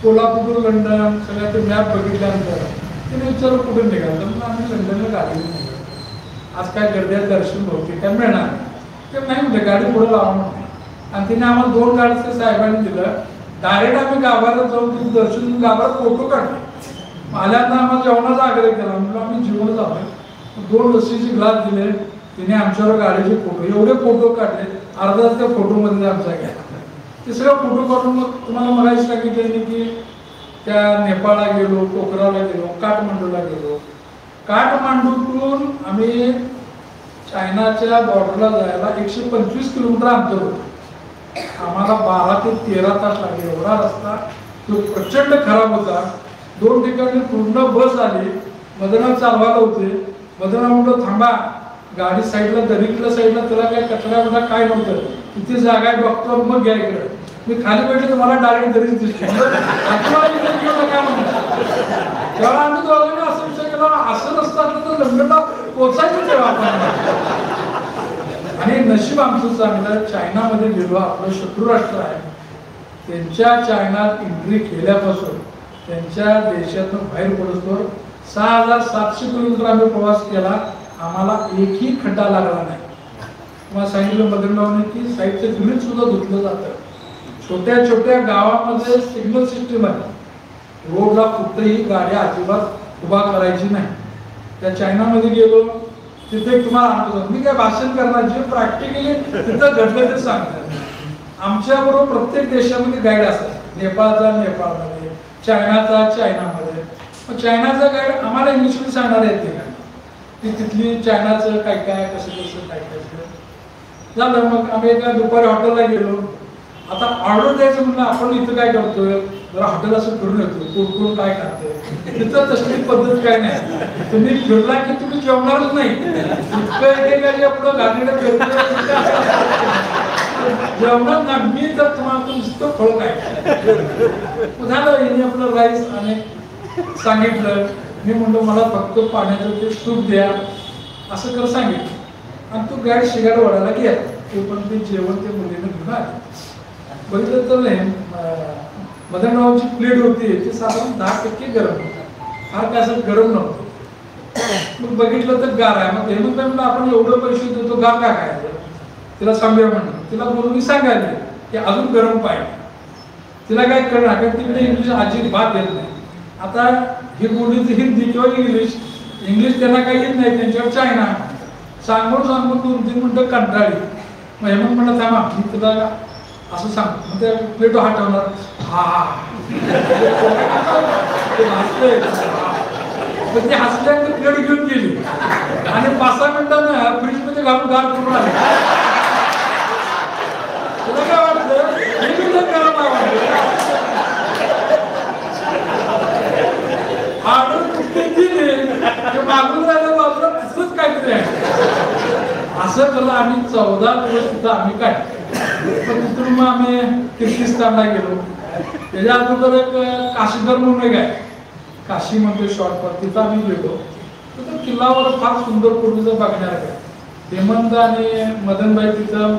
कोल्हापूर लंडन सगळ्या ते मॅप बघितल्यानंतर त्याने विचारलं कुठे निघालं. मग आम्ही लंडनला गाडी निघालो. आज काय गर्दी आहे, दर्शन होते काय मिळणार ते नाही म्हणजे गाडी पुढे लावा म्हणते. आणि तिने आम्हाला 2 गाडीचं साहेबांनी दिलं. डायरेक्ट आम्ही गाभाऱ्यात जाऊन तिथे दर्शन गाभाऱ्यात फोटो काढले. आल्यानंतर आम्हाला जेवणाचा आग्रह केला. म्हणजे आम्ही जेवण जातोय. 2 लस्सीचे ग्लास दिले. तिने आमच्यावर गाडीचे फोटो, एवढे फोटो काढले. अर्धा त्या फोटोमध्ये आमचा घ्या. ते सगळं फोटो काढून मग तुम्हाला म्हणायचं सांगितलं की त्या नेपाळला गेलो, पोखराला गेलो, काठमांडूला गेलो. काठमांडूतून आम्ही चायनाच्या बॉर्डरला जायला 125 किलोमीटर अंतर होतं. आम्हाला 12 ते 13 तास लागले. एवढा रस्ता तो प्रचंड खराब होता. 2 ठिकाणी पूर्ण बस आली. मदना चालवायला होते. मदना म्हणलं थांबा, गाडी साईडला दरीतल्या साईडला, त्याला काय कचरा काय नव्हतं. तिथे जागा आहे बघतो मग घ्या इकडे. मी खाली बैठले तर मला डायरेक्ट दरीच दिसते. काय म्हणतात तेव्हा आम्ही दोघांनी असं विचार केला असं नसतं तर लंडनला पोचायचं तेव्हा आपण. आणि नशीब आमचं चांगलं, चायनामध्ये गेलो. आपलं शत्रू राष्ट्र आहे. त्यांच्या चायनात एंट्री केल्यापासून त्यांच्या देशातून बाहेर पडतो 6700 किलोमीटर आम्ही प्रवास केला. आम्हाला एकही खड्डा लागला नाही. तुम्हाला सांगितलं मदनरावने की साईडचं युनिट सुद्धा धुतलं जातं. छोट्या छोट्या गावामध्ये सिग्नल सिस्टीम आहे. रोडला कुठेही गाड्या अजिबात उभा करायची नाही. त्या चायनामध्ये गेलो तिथे तुम्हाला अनुभव, मी काय भाषण करणार, जे प्रॅक्टिकली तिथं घडलं ते सांगतात. आमच्याबरोबर प्रत्येक देशामध्ये गाईड असतात. नेपाळचा नेपाळमध्ये, चायनाचा चायनामध्ये. मग चायनाचा गाईड आम्हाला इंग्लिशमध्ये सांगणार येते का ती तिथली चायनाचं काय काय कसं कसं काय काय झालं. मग आम्ही एका दुपारी हॉटेलला गेलो. आता ऑर्डर द्यायचं म्हणलं आपण इथं काय करतोय, जरा हॉटेल असं फिरून येतो, कोण कोण काय खातोय. तिथं तसली पद्धत काय नाही. तुम्ही फिरला की तुम्ही जेवणारच नाही. इतकं एकेकाच्या पुढं गाडीला फिरतो जेवणार ना. मी तर तुम्हाला नुसतं फळ काय झालं. हिने आपलं राईस आणि सांगितलं. मी म्हणतो मला फक्त पाण्याचं ते सूप द्या असं कर सांगितलं. आणि तू गाडी शिगाड वडायला गेला. ते पण ते जेवण ते मुलीनं घेऊन आले. बघितलं तर मदनरावची प्लेट होती ती साधारण 10% गरम होती, फार काय असं गरम नव्हतं. मग बघितलं तर गार आहे. मग हेमंत म्हणलं आपण एवढं पैसे देतो गार का खायचं, तिला सांगूया म्हणलं. तिला बोलून सांगायला की अजून गरम पाहिजे. तिला काय करणार, कारण तिकडे इंग्लिश अजिबात येत नाही. आता हे बोलली हिंदी किंवा इंग्लिश त्यांना काही येत नाही, त्यांच्यावर चायना. सांगून 2-3 मिनिटं कंटाळली. मग हेमंत म्हणलं थांबा मी तुला असं सांगतो. मग त्या प्लेट हटवणार, हा ते हसले. पण ते हसल्याने प्लेट घेऊन गेली आणि 5-6 मिनिटांना फ्रीज मध्ये घालून गार करून आले. तुला काय वाटलं हे मी तर गरम आहे आडून मागून राहिल्या बाजूला तसंच काहीतरी आहे. असं केलं आम्ही 14 दिवस तिथं आम्ही काय. पण तिथून मग आम्ही किर्गिस्तानला गेलो. त्याच्या अगोदर एक काशीगर म्हणून एक आहे, काशी म्हणजे शॉर्टकट, तिथं आम्ही गेलो. तर किल्ल्यावर फार सुंदर पूर्वीचं बघण्यासारखं आहे. हेमंत आणि मदनबाई तिथं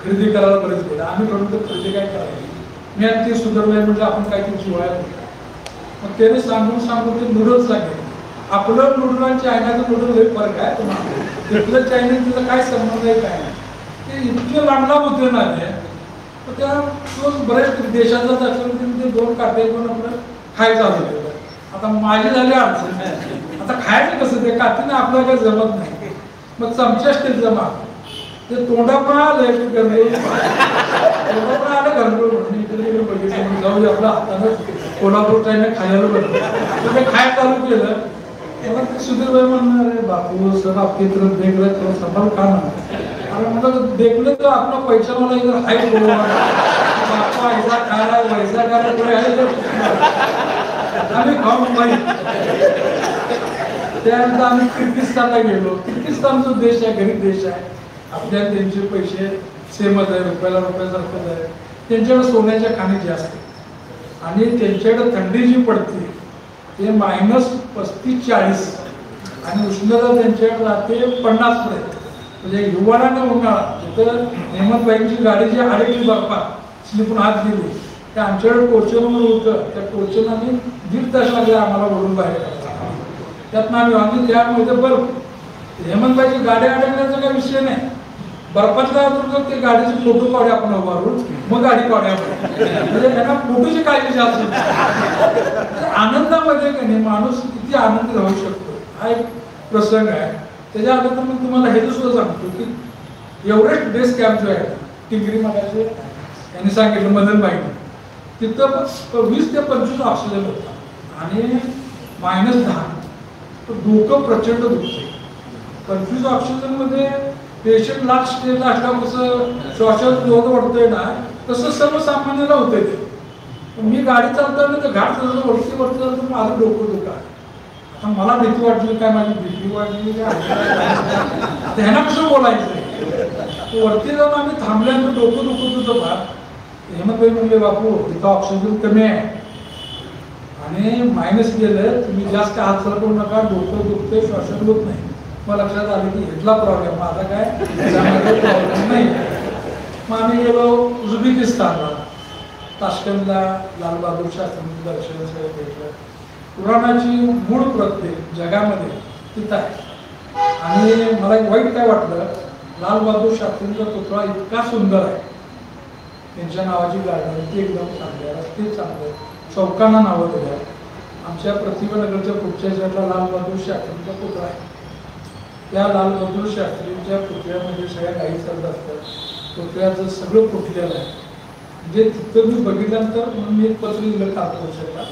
खरेदी करायला बरेच गेलं. आम्ही ठरवलं खरेदी काय करायची. मी आणि ते सुंदरबाई म्हणजे आपण काहीतरी जिवाळ्या. मग त्याने सांगून ते नूडल्स सांगितले. आपलं नूडल आणि चायनाचं नूडल हे फरक आहे. तुम्हाला तिथलं चायनीज तिथं काय संबंध आहे काय नाही. ते इतके लांब होते ना ते. तर त्या बऱ्याच देशाचाच असेल ते 2 काटे पण आपलं खायचं आलं. आता माझी झाली अडचण. आता खायचं कसं ते कातीनं आपल्याला काही जमत नाही. मग चमच्या स्टील जमा ते तोंडा पण आलं गरगूळ आलं गरगूळ म्हणून इकडे बघितलं जाऊ आपल्या हातानं कोल्हापूर टाईने खायला बघितलं. ते खायला चालू केलं. मला ते सुधीरभाई म्हणणार अरे बापू सर आपली तरफ देख रहे थोडं संभाल खा ना. अरे म्हटलं देखले तर आपला पैसा मला इधर हाय बापा ऐसा खायला वैसा खायला पुढे आहे आम्ही खाऊन पाहिजे. त्यानंतर आम्ही किर्गिस्तानला गेलो. किर्गिस्तान जो देश आहे गरीब देश आहे. आपल्या त्यांचे पैसे सेमच आहे, रुपयाला रुपयासारखंच आहे. त्यांच्याकडे सोन्याच्या खाणी जास्त आणि त्यांच्याकडे थंडी जी पडते ते -35-40 आणि उष्णता त्यांच्याकडे राहते 50 पर्यंत. म्हणजे हिवाळ्यानं उन्हाळा. तिथं हेमंतबाईंची गाडी जी अडकली बर्फात स्लिपून हात गेली ते आमच्याकडे टोचनवर होतं. त्या टोचन आम्ही 1.5 तास लागले आम्हाला वरून बाहेर काढायला. त्यातनं आम्ही त्यामुळे बर्फ हेमंतबाईची गाडी अडकण्याचा काही विषय नाही. बर्फातल्या ते गाडीचे फोटो काढूया आपण उभारून मग गाडी काढूया म्हणजे त्यांना फोटोची काळजी जास्त. आनंदामध्ये का नाही माणूस किती आनंदी राहू शकतो हा एक प्रसंग आहे. त्याच्या अगोदर मी तुम्हाला हे सुद्धा सांगतो की एवढेच बेस कॅम्प जो आहे टिंगरी मगाचे यांनी सांगितलं मदनबाईने तिथं 20 ते 25 ऑक्सिजन होता आणि -10 डोकं प्रचंड दुखते. 25 ऑक्सिजन मध्ये पेशंट लास्ट स्टेजला असल्यावर कसं श्वासात जोर वाढतोय ना तसं सर्वसामान्याला होतंय ते. मी गाडी चालताना तर घाट चालतो वरती चालतो माझं डोकं दुखा. आता मला भीती वाटली काय माझी भीती वाटली काय ह्यांना कसं बोलायचं. वरती जाऊन आम्ही थांबल्यानंतर डोकं दुखत होतं फार. हेमंतबाई म्हणले बापू तिथं ऑक्सिजन कमी आहे आणि मायनस गेलं तुम्ही जास्त हात सरकवू नका डोकं दुखते श्वासन होत नाही. मग लक्षात आलं की इथला प्रॉब्लेम माझा काय प्रॉब्लेम नाही. मग आम्ही गेलो उझबेकिस्तानला ताश्कंदला लालबहादूर शास्त्रींचं दर्शन सगळं घेतलं. पुराणाची मूळ प्रत्येक जगामध्ये तिथं आहे. आणि मला एक वाईट काय वाटलं लालबहादूर शास्त्रींचा पुतळा इतका सुंदर आहे. त्यांच्या नावाची गार्डन ती एकदम चांगली आहे, रस्ते चांगले, चौकांना नावं दिली. आमच्या प्रतिभानगरच्या पुढच्या साईडला लालबहादूर शास्त्रींचा पुतळा आहे. त्या लालबहादूर शास्त्रींच्या पुतळ्यामध्ये सगळ्या गाई चालत असतात. पुतळ्याचं सगळं फुटलेलं आहे. म्हणजे तिथं मी बघितल्यानंतर म्हणून मी एक पत्र लिहिलं कागदपत्राला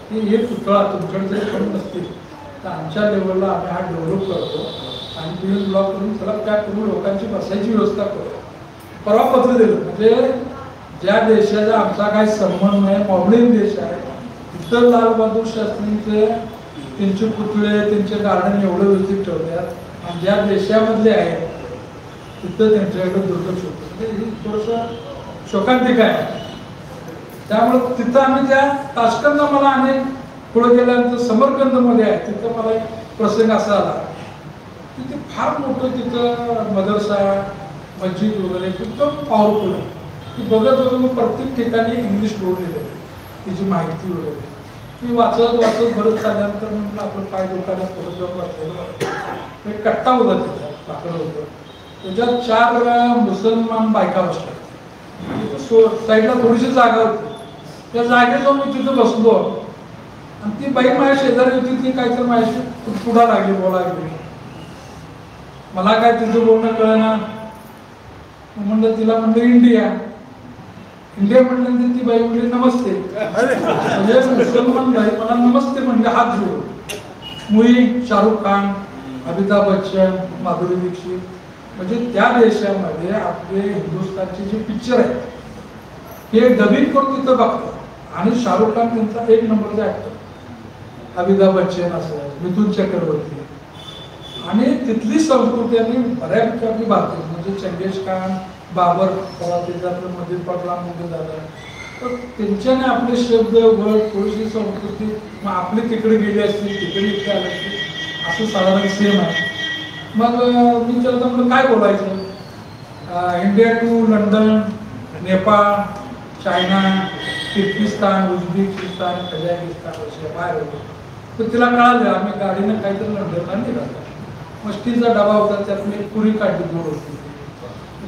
की हे पुतळा तुमच्याकडे जरी कमी नसतील तर आमच्या लेवलला आम्ही हा डेव्हलप करतो आणि तुम्ही ब्लॉक करून त्याला पॅक करून लोकांची बसायची व्यवस्था करतो. परवा पत्र दिलं. म्हणजे ज्या देशाचा आमचा काही संबंध नाही मॉडेलिंग देश आहे तिथं लालबहादूर शास्त्रींचे त्यांचे पुतळे त्यांचे गार्डन एवढं व्यवस्थित ठेवतात आणि ज्या देशामधले आहेत तिथं त्यांच्याकडे दुर्लक्ष होतं. म्हणजे ही थोडंसं शोकांतिक आहे. त्यामुळे तिथं आम्ही त्या ताश्कंदला मला अनेक पुढे गेल्यानंतर समरकंदमध्ये आहे तिथं मला एक प्रसंग असा आला की ते फार मोठं तिथं मदरसा मस्जिद वगैरे एकदम पॉवरफुल आहे. ती बघत होतो मग प्रत्येक ठिकाणी इंग्लिश बोर्ड लिहिलेलं आहे, तिची माहिती वगैरे. ती वाचत बरंच चालल्यानंतर म्हटलं आपलं पाय दुखायला परत जाऊन वाचलेलं एक कट्टा होता तिथं, लाकडं होतं, त्याच्यात 4 मुसलमान बायका बसल्या. साईडला थोडीशी जागा होती, त्या जागेत जाऊन मी तिथं बसलो आणि ती बाई माझ्या शेजारी होती. ती काहीतरी माझ्याशी पुढा लागली, बोला लागली. मला काय तिचं बोलणं कळेना. म्हणलं तिला, म्हणलं इंडिया म्हणल्यानंतर ती बाई म्हणली नमस्ते. म्हणजे मुसलमान बाई मला नमस्ते म्हणले, हात जोडून. मुई, शाहरुख खान, अमिताभ बच्चन, माधुरी दीक्षित, म्हणजे त्या देशामध्ये आपले हिंदुस्थानचे जे पिक्चर आहेत हे डबिंग करून तिथं बघतात. आणि शाहरुख खान त्यांचा 1 नंबरचा ऍक्टर, अमिताभ बच्चन असं, मिथुन चक्रवर्ती. आणि तिथली संस्कृती आणि बऱ्यापैकी आपली भारतीय, म्हणजे चंगेज खान, बाबर, त्याच्यातलं मध्ये पडलामध्ये झालं, तर त्यांच्याने आपले शब्द वळ थोडीशी संस्कृती मग आपली तिकडे गेली असतील, तिकडे इथे आले असतील, असं साधारण सेम आहे. मग मी त्याला म्हटलं काय बोलायचं, India to London, Nepal, China, Kyrgyzstan, Uzbekistan, Kazakhstan, Russia बाहेर होतो. तर तिला कळालं आम्ही गाडीनं काहीतरी लंडनला निघालो. मस्तीचा डबा होता, त्यात मी एक पुरी काढली गोड होती.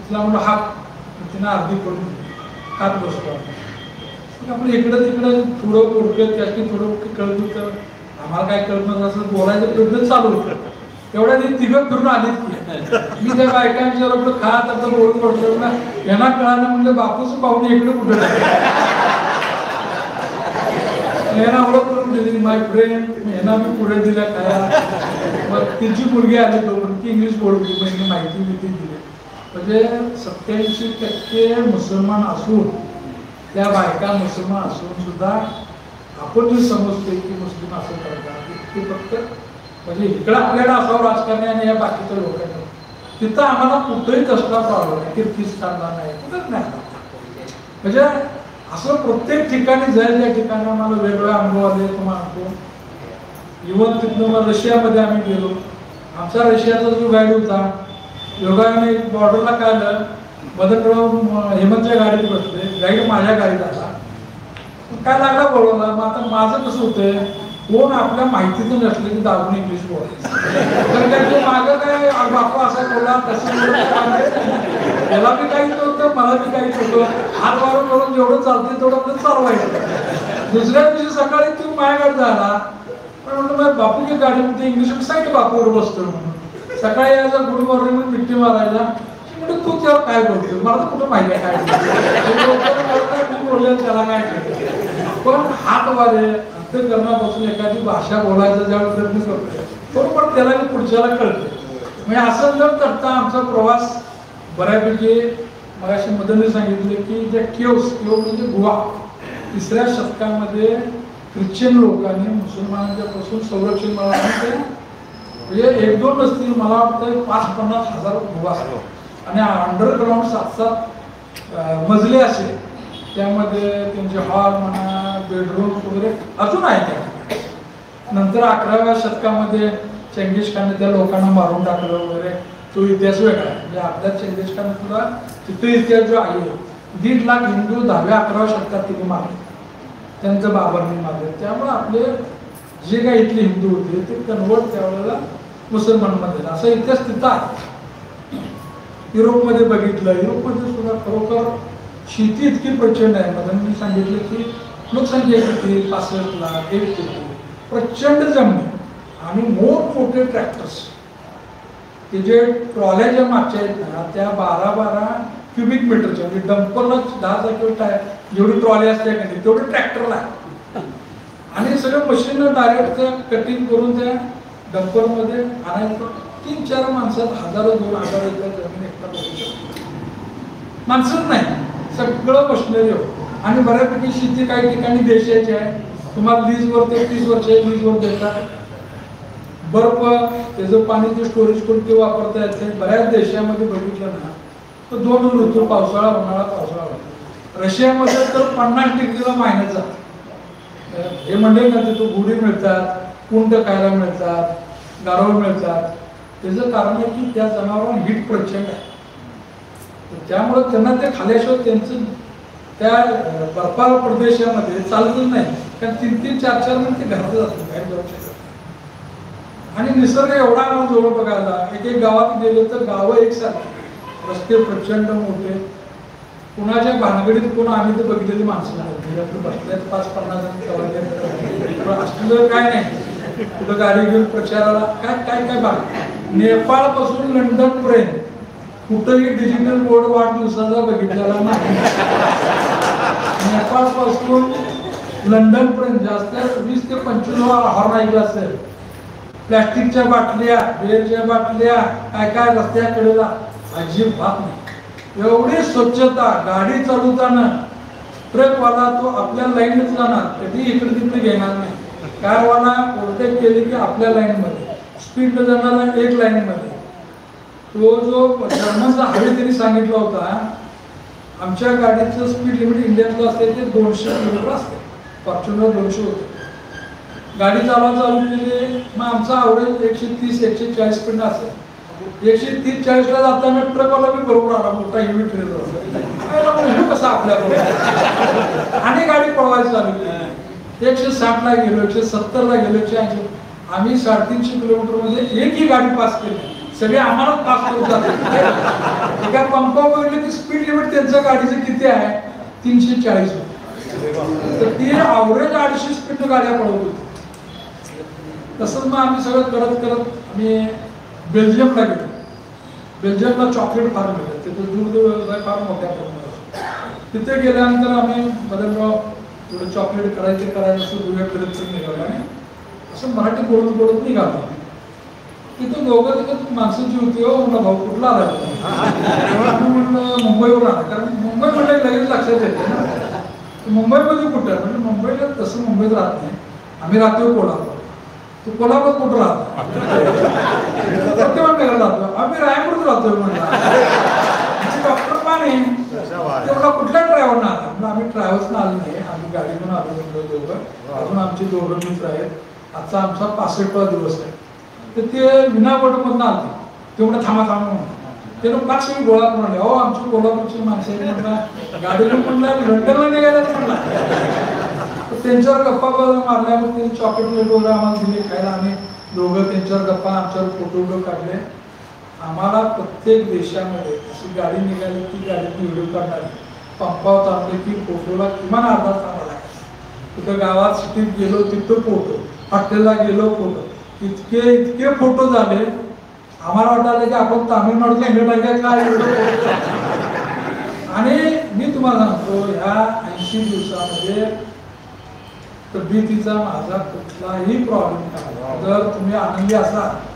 तिला म्हणलं हात, तिनं अर्धी करून हात बसतो. आपण इकडं तिकडं थोडं ओळखत त्याची थोडं कळत होतं, आम्हाला काय कळत नव्हतं, असं बोलायचं प्रयत्न चालू होतं. तेवढ्या तिघं फिरून आलीत की मी त्या बायकांच्या आपलं खात आता बोलून पडतो ना, यांना कळालं म्हणजे बापूच पाहुणे इकडे कुठे यांना ओळख करून दिली माय फ्रेंड, यांना मी पुढे दिल्या काय. मग तिची मुलगी आली तो ती इंग्लिश बोलली, म्हणजे माहिती मी ती दिली. म्हणजे 87% मुसलमान असून, त्या बायका मुसलमान असून सुद्धा आपण जे समजतोय की मुस्लिम असं करतात ते फक्त म्हणजे इकडं आपल्याला असावं राजकारणी आणि या बाकीच्या लोकांना, तिथं आम्हाला कुठेही कसला प्रॉब्लेम नाही, किर्गिस्तानला नाही, कुठंच नाही. म्हणजे असं प्रत्येक ठिकाणी जाईल त्या ठिकाणी आम्हाला वेगवेगळे अनुभव आले. तुम्हाला सांगतो, इव्हन तिथनं रशियामध्ये आम्ही गेलो. आमचा रशियाचा जो गाईड होता, योगाने बॉर्डरला काय आलं, मदनराव हेमंतच्या गाडीत बसले, गाईड माझ्या गाडीत आला. काय लागला बोलवला. मग आता माझं कसं होतंय, कोण आपल्या माहितीतून नसले की दाबून इंग्लिश बोलायचं. तर त्याचे मागं काय बापू असा बोला तसं त्याला बी काही होतं, मला बी काही होतं. हात मारून करून जेवढं चालते तेवढं आपलं चालवायचं. दुसऱ्या दिवशी सकाळी तू माझ्याकडे झाला, पण म्हणलं बापूच्या गाडीमध्ये इंग्लिश साईड बापूवर बसतो म्हणून. सकाळी यायचा गुड मॉर्निंग मिठी मारायला, म्हणजे तू त्यावर काय बोलतो मला तर कुठं माहिती आहे काय बोलले त्याला काय केलं. पण हात वारे अंतःकरणापासून एखादी भाषा बोलायचं ज्यावेळेस प्रयत्न करतोय बरोबर त्याला पुढच्याला कळते. म्हणजे असं न करता आमचा प्रवास बऱ्यापैकी, मगाशी मदनने सांगितले की जे केव म्हणजे गुहा 3ऱ्या शतकामध्ये ख्रिश्चन लोकांनी मुसलमानांच्या पासून संरक्षण मिळवण्याचे म्हणजे 1-2 नसतील, मला वाटतं 50-50 हजार गुहा असतात. आणि अंडरग्राऊंड 7-7 मजले असे, त्यामध्ये त्यांचे हॉल म्हणा, बेडरूम वगैरे अजून आहे. त्या नंतर 11व्या शतकामध्ये चंगेज खानने त्या लोकांना मारून टाकलं वगैरे, तो इतिहास वेगळा. म्हणजे आपल्या चंगेज खान सुद्धा तिथे इतिहास जो आहे, 1.5 लाख हिंदू 10व्या-11व्या शतकात तिथे मारले, त्यांचं बाबरने मारले. त्यामुळे आपले जे काही इथले हिंदू होते ते कन्वर्ट त्यावेळेला मुसलमानमध्ये, असा इतिहास तिथं आहे. युरोपमध्ये बघितलं, युरोपमध्ये सुद्धा खरोखर शेती इतकी प्रचंड आहे. मदननी सांगितलं की लोकसंख्या किती, 65 लाख, 1 कोटी, प्रचंड जमीन आणि मोठमोठे ट्रॅक्टर्स. ते जे ट्रॉल्या ज्या मागच्या आहेत ना, त्या 12-12 क्युबिक मीटरच्या, म्हणजे डंपरला 10 किलो जेवढी ट्रॉली असते का नाही तेवढे ट्रॅक्टरला आहे. आणि सगळं मशीन डायरेक्ट कटिंग करून त्या डंपरमध्ये आणायचं. 3-4 माणसात 1000-2000 एकर जमीन एकटा बघू शकतो. माणसंच नाही, सगळं मशिनरी होतं. आणि बऱ्यापैकी शेती काही ठिकाणी देशाची आहे, तुम्हाला लीजवर ते 30 वर्ष लीजवर देतात. बर्फ त्याचं पाणी ते स्टोरेज करून ते वापरता येते. बऱ्याच देशामध्ये बघितलं ना तर 2 ऋतू, पावसाळा, उन्हाळा, पावसाळा होतो. रशियामध्ये तर 50 डिग्रीला मायनस जातं. हे म्हणजे ना तिथं गुढी मिळतात, कुंड खायला मिळतात, गारवा मिळतात. त्याचं कारण आहे की त्या जनावरांना हीट प्रचंड आहे. त्यामुळं त्यांना ते खाल्ल्याशिवाय त्यांचं त्या बर्फाळ प्रदेशामध्ये चालतच नाही, कारण 3-4 महिने ते घरात जातात, बाहेर जाऊ शकत. आणि निसर्ग एवढा आम्हाला जवळ बघायला, एक गावात गेलो तर गावं एकसारखी, रस्ते प्रचंड मोठे, कुणाच्या भानगडीत कोण आम्ही तर बघितलेली माणसं नाही, बसल्यात 5-50 जण असलं काय नाही. कुठं गाडी घेऊन प्रचाराला काय काय काय बाग. नेपाळ पासून लंडन पर्यंत कुठंही डिजिटल बोर्ड वाढदिवसाचा बघितलेला नाही. नेपाळ पासून लंडन पर्यंत जास्त 20 ते 25 हॉर्न ऐकला असेल. प्लॅस्टिकच्या बाटल्या, बिअरच्या बाटल्या, काय काय रस्त्याकडेला अजिबात नाही. एवढी स्वच्छता. गाडी चालवताना ट्रकवाला तो आपल्या लाईनच जाणार, कधी इकडे तिकडे घेणार नाही. कारवाला ओव्हरटेक केली की आपल्या लाईनमध्ये, स्पीड जाणारा एक लाईनमध्ये. तो जो जर्मनचा हायवे त्यांनी सांगितला होता, आमच्या गाडीचं स्पीड लिमिट इंडियातलं असते ते 200 किलोमीटर असते, फॉर्च्युनर 200 होते. गाडी चालू केली, मग आमचा ॲव्हरेज 130-140 स्पीड असेल. 130-140ला जाताना ट्रकवाला बी बरोबर आला, मोठा हेवी ट्रेलर कसा आपल्याबरोबर, आणि गाडी पळवायची चालू केली. 160ला गेलो, 170ला गेलो, 180. आम्ही 350 किलोमीटर मध्ये एकही गाडी पास केली. सगळे आम्हाला पास करून जातात. एका पंपावर बघितलं की स्पीड लिमिट त्यांच्या गाडीचं किती आहे, 340. तर ती ॲव्हरेज 250 स्पीड गाड्या पळवत होती. तसंच मग आम्ही सगळं करत करत आम्ही बेल्जियमला गेलो. बेल्जियमला चॉकलेट फार्म मिळतं, तिथे दूध व्यवसाय फार मोठ्या प्रमाणात. तिथे गेल्यानंतर आम्ही बदलगाव थोडं चॉकलेट करायचं असं दुर्या फिरत निघालो आणि असं मराठी बोलत निघालो. तिथं दोघं तिथं माणसं जी होती, हो म्हणलं भाऊ कुठला आला, आम्ही म्हणलं मुंबईवर आला, कारण मुंबई म्हणलं लगेच लक्षात येते ना. मुंबईमध्ये कुठं म्हणजे मुंबईला तसं मुंबईत राहत नाही, आम्ही राहतो कोल्हापूर. तू कोल्हापूर कुठं राहतो, सत्यवाननगर राहतो, आम्ही रायपूरच राहतोय म्हणला. डॉक्टर पाणी तेवढा कुठल्या ड्रायव्हरनं आला, आम्ही ट्रॅव्हल्सनं आलो नाही, आम्ही गाडीतून आलो म्हणतो दोघं. अजून आमचे दोघं मित्र आहेत. आजचा आमचा 65वा दिवस आहे. तर ते विनावटमधून आले, तेवढं थांबा म्हणून त्यानं 5 गोळा करून आले. अहो आमची कोल्हापूरची माणसं म्हणला, गाडीतून म्हणलं लंडनला निघायला म्हणला. त्यांच्यावर गप्पा मारल्या, मग त्यांनी चॉकलेट वगैरे आम्हाला दिले खायला. आम्ही दोघं त्यांच्यावर गप्पा, आमच्यावर फोटो काढले. आम्हाला प्रत्येक देशामध्ये अशी गाडी निघाली की गाडीतून व्हिडिओ काढणारी, पंपावर थांबले की फोटोला किमान अर्धा तास लागायचा. तिथं गावात सिटीत गेलो तिथं फोटो, हॉटेलला गेलो फोटो, इतके फोटो झाले. आम्हाला वाटलं की आपण तामिळनाडूला गेलो काय. आणि मी तुम्हाला सांगतो, ह्या 80 दिवसामध्ये तब्येतीचा माझा कुठलाही प्रॉब्लेम नाही. जर तुम्ही आनंदी असाल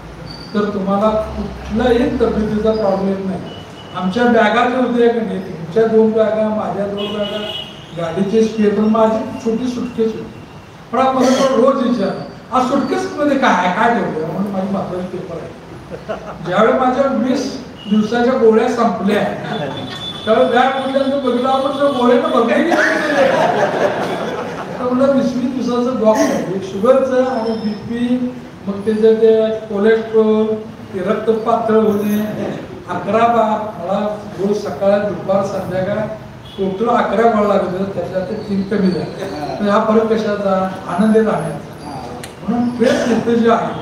तर तुम्हाला कुठलाही तब्येतीचा प्रॉब्लेम नाही. आमच्या बॅगाचे होते की नाही, तुमच्या 2 बॅगा, माझ्या 2 बॅगा, गाडीचे स्पेअर, माझी छोटी सुटकेस होती. पण आपण रोज विचार, आज सुटकेस मध्ये काय ठेवलं म्हणून माझी महत्वाची पेपर आहे. ज्यावेळी माझ्या 20 दिवसाच्या गोळ्या संपल्या त्यावेळी बॅग म्हटल्यानंतर बघितलं आपण गोळ्यानं बघायला म्हणलं 20 दिवसाचं बॉक्स आहे, शुगरचं आणि BP, मग त्याचं ते कोलेस्ट्रॉल, ते रक्त पातळ होणे, 11 बार मला रोज सकाळ दुपार संध्याकाळ टोटल 11 गोळा लागत होतं. त्याच्यात 3 कमी झाले. तर हा फरक कशाचा, आनंदी राहण्याचा. म्हणून ट्रेस येतं जे आहे,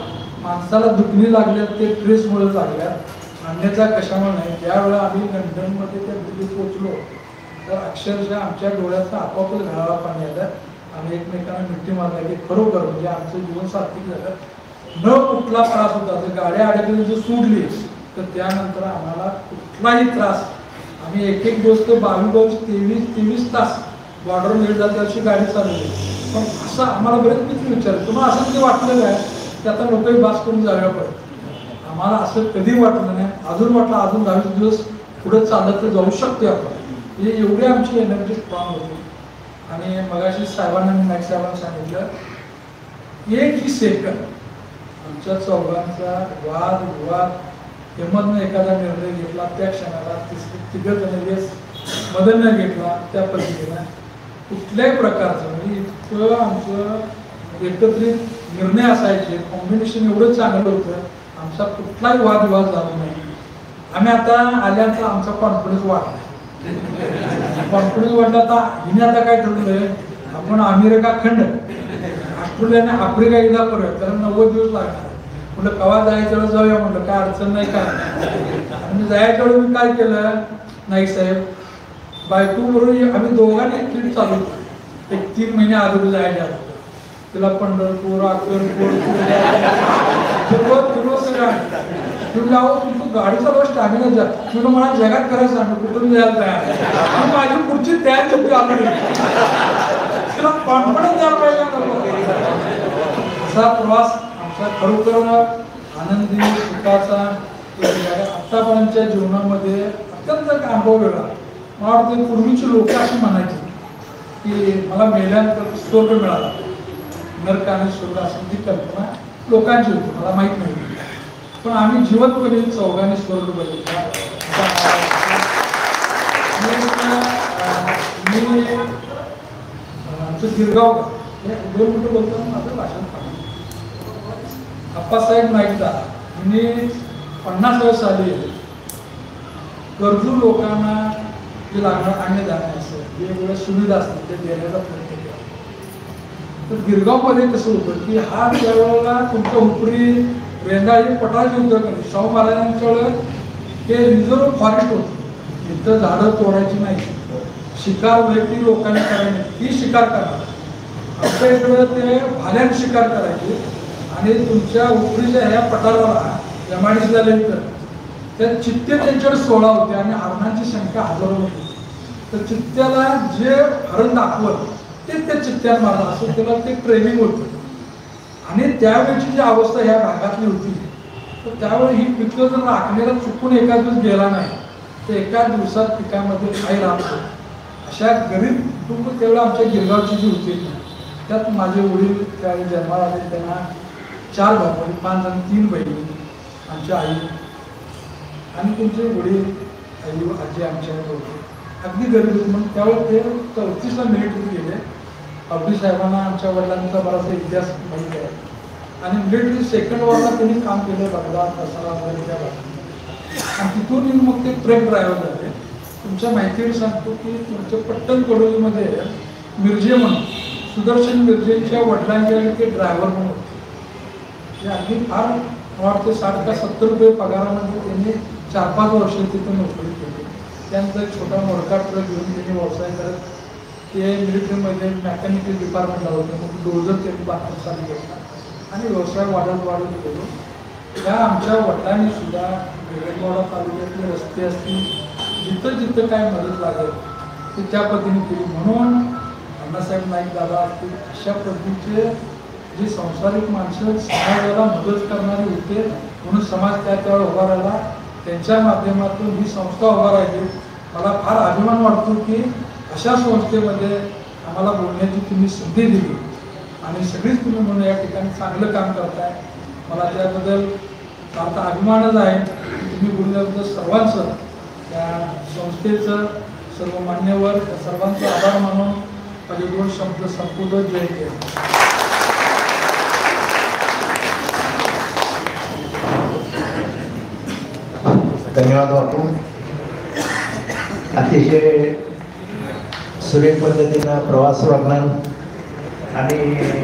माणसाला दुखणी लागल्या ते ट्रेसमुळे लागल्या, अन्याचा कशामुळे नाही. ज्यावेळेला आम्ही लंडनमध्ये त्या दिल्लीत पोहोचलो तर अक्षरशः आमच्या डोळ्याचा आपोआपच घराला पाणी आलं. आम्ही एकमेकांना मिठी मारला की खरोखर म्हणजे आमचं जीवन सात्विक झालं. न कुठला त्रास होता, जर गाड्या अडकली जर सोडली तर त्यानंतर आम्हाला कुठलाही त्रास. आम्ही एक दिवस तर 22-23 तास बॉर्डर लेट जाते अशी गाडी चालवली. पण असं आम्हाला बरेच मित्र विचारलं, तुम्हाला असं कधी वाटलेलं आहे की आता लोकही बास करून जाव्या पडत. आम्हाला असं कधी वाटलं नाही. अजून वाटलं अजून 22 दिवस पुढे चालत तर जाऊ शकतो आपण. म्हणजे एवढी आमची एनर्जी स्ट्रॉंग होती. आणि मगाशी साहेबांना मी नाईक साहेबांना सांगितलं, एक ही सेकंद आमच्या चौघांचा वाद विवाद हिंमतनं एखादा निर्णय घेतला त्या क्षणाला तिघजण मदन घेतला त्या पद्धतीनं कुठल्याही प्रकारचं म्हणजे इतकं आमचं एकत्रित निर्णय असायचे, कॉम्बिनेशन एवढं चांगलं होतं. आमचा कुठलाही वादविवाद झाला नाही. आम्ही आता आल्यानंतर आमचा कॉन्फिडन्स वाढला. कॉन्फिडन्स वाटला. आता हिने आता काय ठरवलंय, आपण अमेरिका खंड ऑस्ट्रेलियाने आफ्रिका एकदा करूया, कारण 90 दिवस लागणार. म्हटलं कवा जायच्या वेळेस जाऊया, म्हटलं काय अडचण नाही काय. आणि जायच्या वेळेस मी काय केलं, नाही साहेब बायको बरोबर आम्ही दोघांनी एक ट्रीप चालू केली. एक 3 महिने अगोदर जायच्या तिला पंढरपूर अक्कलकोट तू गाडी चालवा स्टॅमिना जा. तुला मला जगात करायचं सांग कुठून जायला तयार. माझी पुढची तयारी होती ऑलरेडी. तिला कॉन्फिडन्स द्यायला पाहिजे. असा प्रवास आमचा खरोखर आनंदी सुखाचा आतापर्यंतच्या जीवनामध्ये अत्यंत अनुभव वेगळा. मला वाटतं पूर्वीची लोक अशी म्हणायची की मला मेल्यानंतर स्वर्ग मिळाला, नरक आणि स्वर्ग असं ती कल्पना लोकांची होती, मला माहीत नाही. पण आम्ही जीवनपणे चौघांनी स्वर्ग बघितला. मी आमचं गिरगाव 2 मिनिटं बोलतो माझं भाषण पाहिजे. अप्पासाहेब नाईकदा यांनी 50व्या साली गरजू लोकांना जे लागणार अन्नधान्य असेल, वेगवेगळ्या सुविधा असतात ते देण्याचा प्रयत्न केला. तर गिरगावमध्ये कसं होतं की हा त्यावेळेला तुमच्या उपरी रेंदा हे पठाराचे उद्योग आहे. शाहू महाराजांच्या वेळेस हे रिझर्व फॉरेस्ट होतं. इथं झाडं तोडायची नाही, शिकार वैयक्तिक लोकांनी करायची, ती शिकार करणार. आमच्या इकडं ते भाल्याने शिकार करायची. आणि तुमच्या उपरीच्या ह्या पठाराला एमआयडीसी झाल्यानंतर त्या चित्ते त्यांच्याकडे 16 होते आणि हरणांची संख्या हजारो होती. तर चित्त्याला जे हरण दाखवत ते त्या चित्त्याला मारलं, असं त्याला ते ट्रेनिंग होतं. आणि त्यावेळेची जी अवस्था ह्या भागातली होती, तर त्यावेळी ही पिकं जर राखण्याला चुकून एका दिवस गेला नाही तर एका दिवसात पिकामध्ये काही राहतो. अशा गरीब कुटुंब त्यावेळेला आमच्या गिरगावची जी होती, त्यात माझे वडील त्यावेळी जन्माला आले. त्यांना 4 भाऊ, 5 आणि 3 बहिणी, आमच्या आई आणि तुमचे वडील आई आजी आमच्या होते. अगदी गरीब होते. म्हणून त्यावेळेस ते 34ला मिलिटरीत गेले. अब्दी साहेबांना आमच्या वडिलांचा बराचसा इतिहास माहीत आहे. आणि मिलिटरी सेकंड वॉरला त्यांनी काम केलं बगदाद, कसारा वगैरे त्या भागात. आणि तिथून मग ते ट्रक ड्रायव्हर झाले. तुमच्या माहितीवर सांगतो की तुमच्या पट्टण कडोलीमध्ये मिरजे म्हणून सुदर्शन मिरजेच्या वडिलांच्या ते ड्रायव्हर म्हणून होते. ते अगदी फार मला वाटतं 60 का 70 रुपये पगारामध्ये त्यांनी 4-5 वर्ष तिथे नोकरी केली. त्यानंतर छोटा मोडका ट्रक घेऊन त्यांनी व्यवसाय करत ते मिलिटरीमध्ये मेकॅनिकल डिपार्टमेंटला होते. मग डोजर त्यांनी बांधकाम घेतला आणि व्यवसाय वाढत गेलो. त्या आमच्या वडिलांनी सुद्धा बेळगाव तालुक्यातले रस्ते असतील, जिथं जिथं काय मदत लागेल ते त्या पद्धतीने केली. म्हणून अण्णासाहेब नाईक दादा असतील अशा पद्धतीचे जे संसारिक माणसं समाजाला मदत करणारे होते. म्हणून समाज त्यावेळेला उभा राहिला. त्यांच्या माध्यमातून ही संस्था उभा राहिली. मला फार अभिमान वाटतो की अशा संस्थेमध्ये आम्हाला बोलण्याची तुम्ही संधी दिली आणि सगळीच तुम्ही म्हणून या ठिकाणी चांगलं काम करताय. मला त्याबद्दल आता अभिमानच आहे. तुम्ही बोलल्याबद्दल सर्वांचं, त्या संस्थेचं, सर्व मान्यवर सर्वांचा आभार मानून माझे 2 शब्द संपूर्ण जय केले. धन्यवाद बापू. अतिशय सुरेख पद्धतीनं प्रवास वर्णन आणि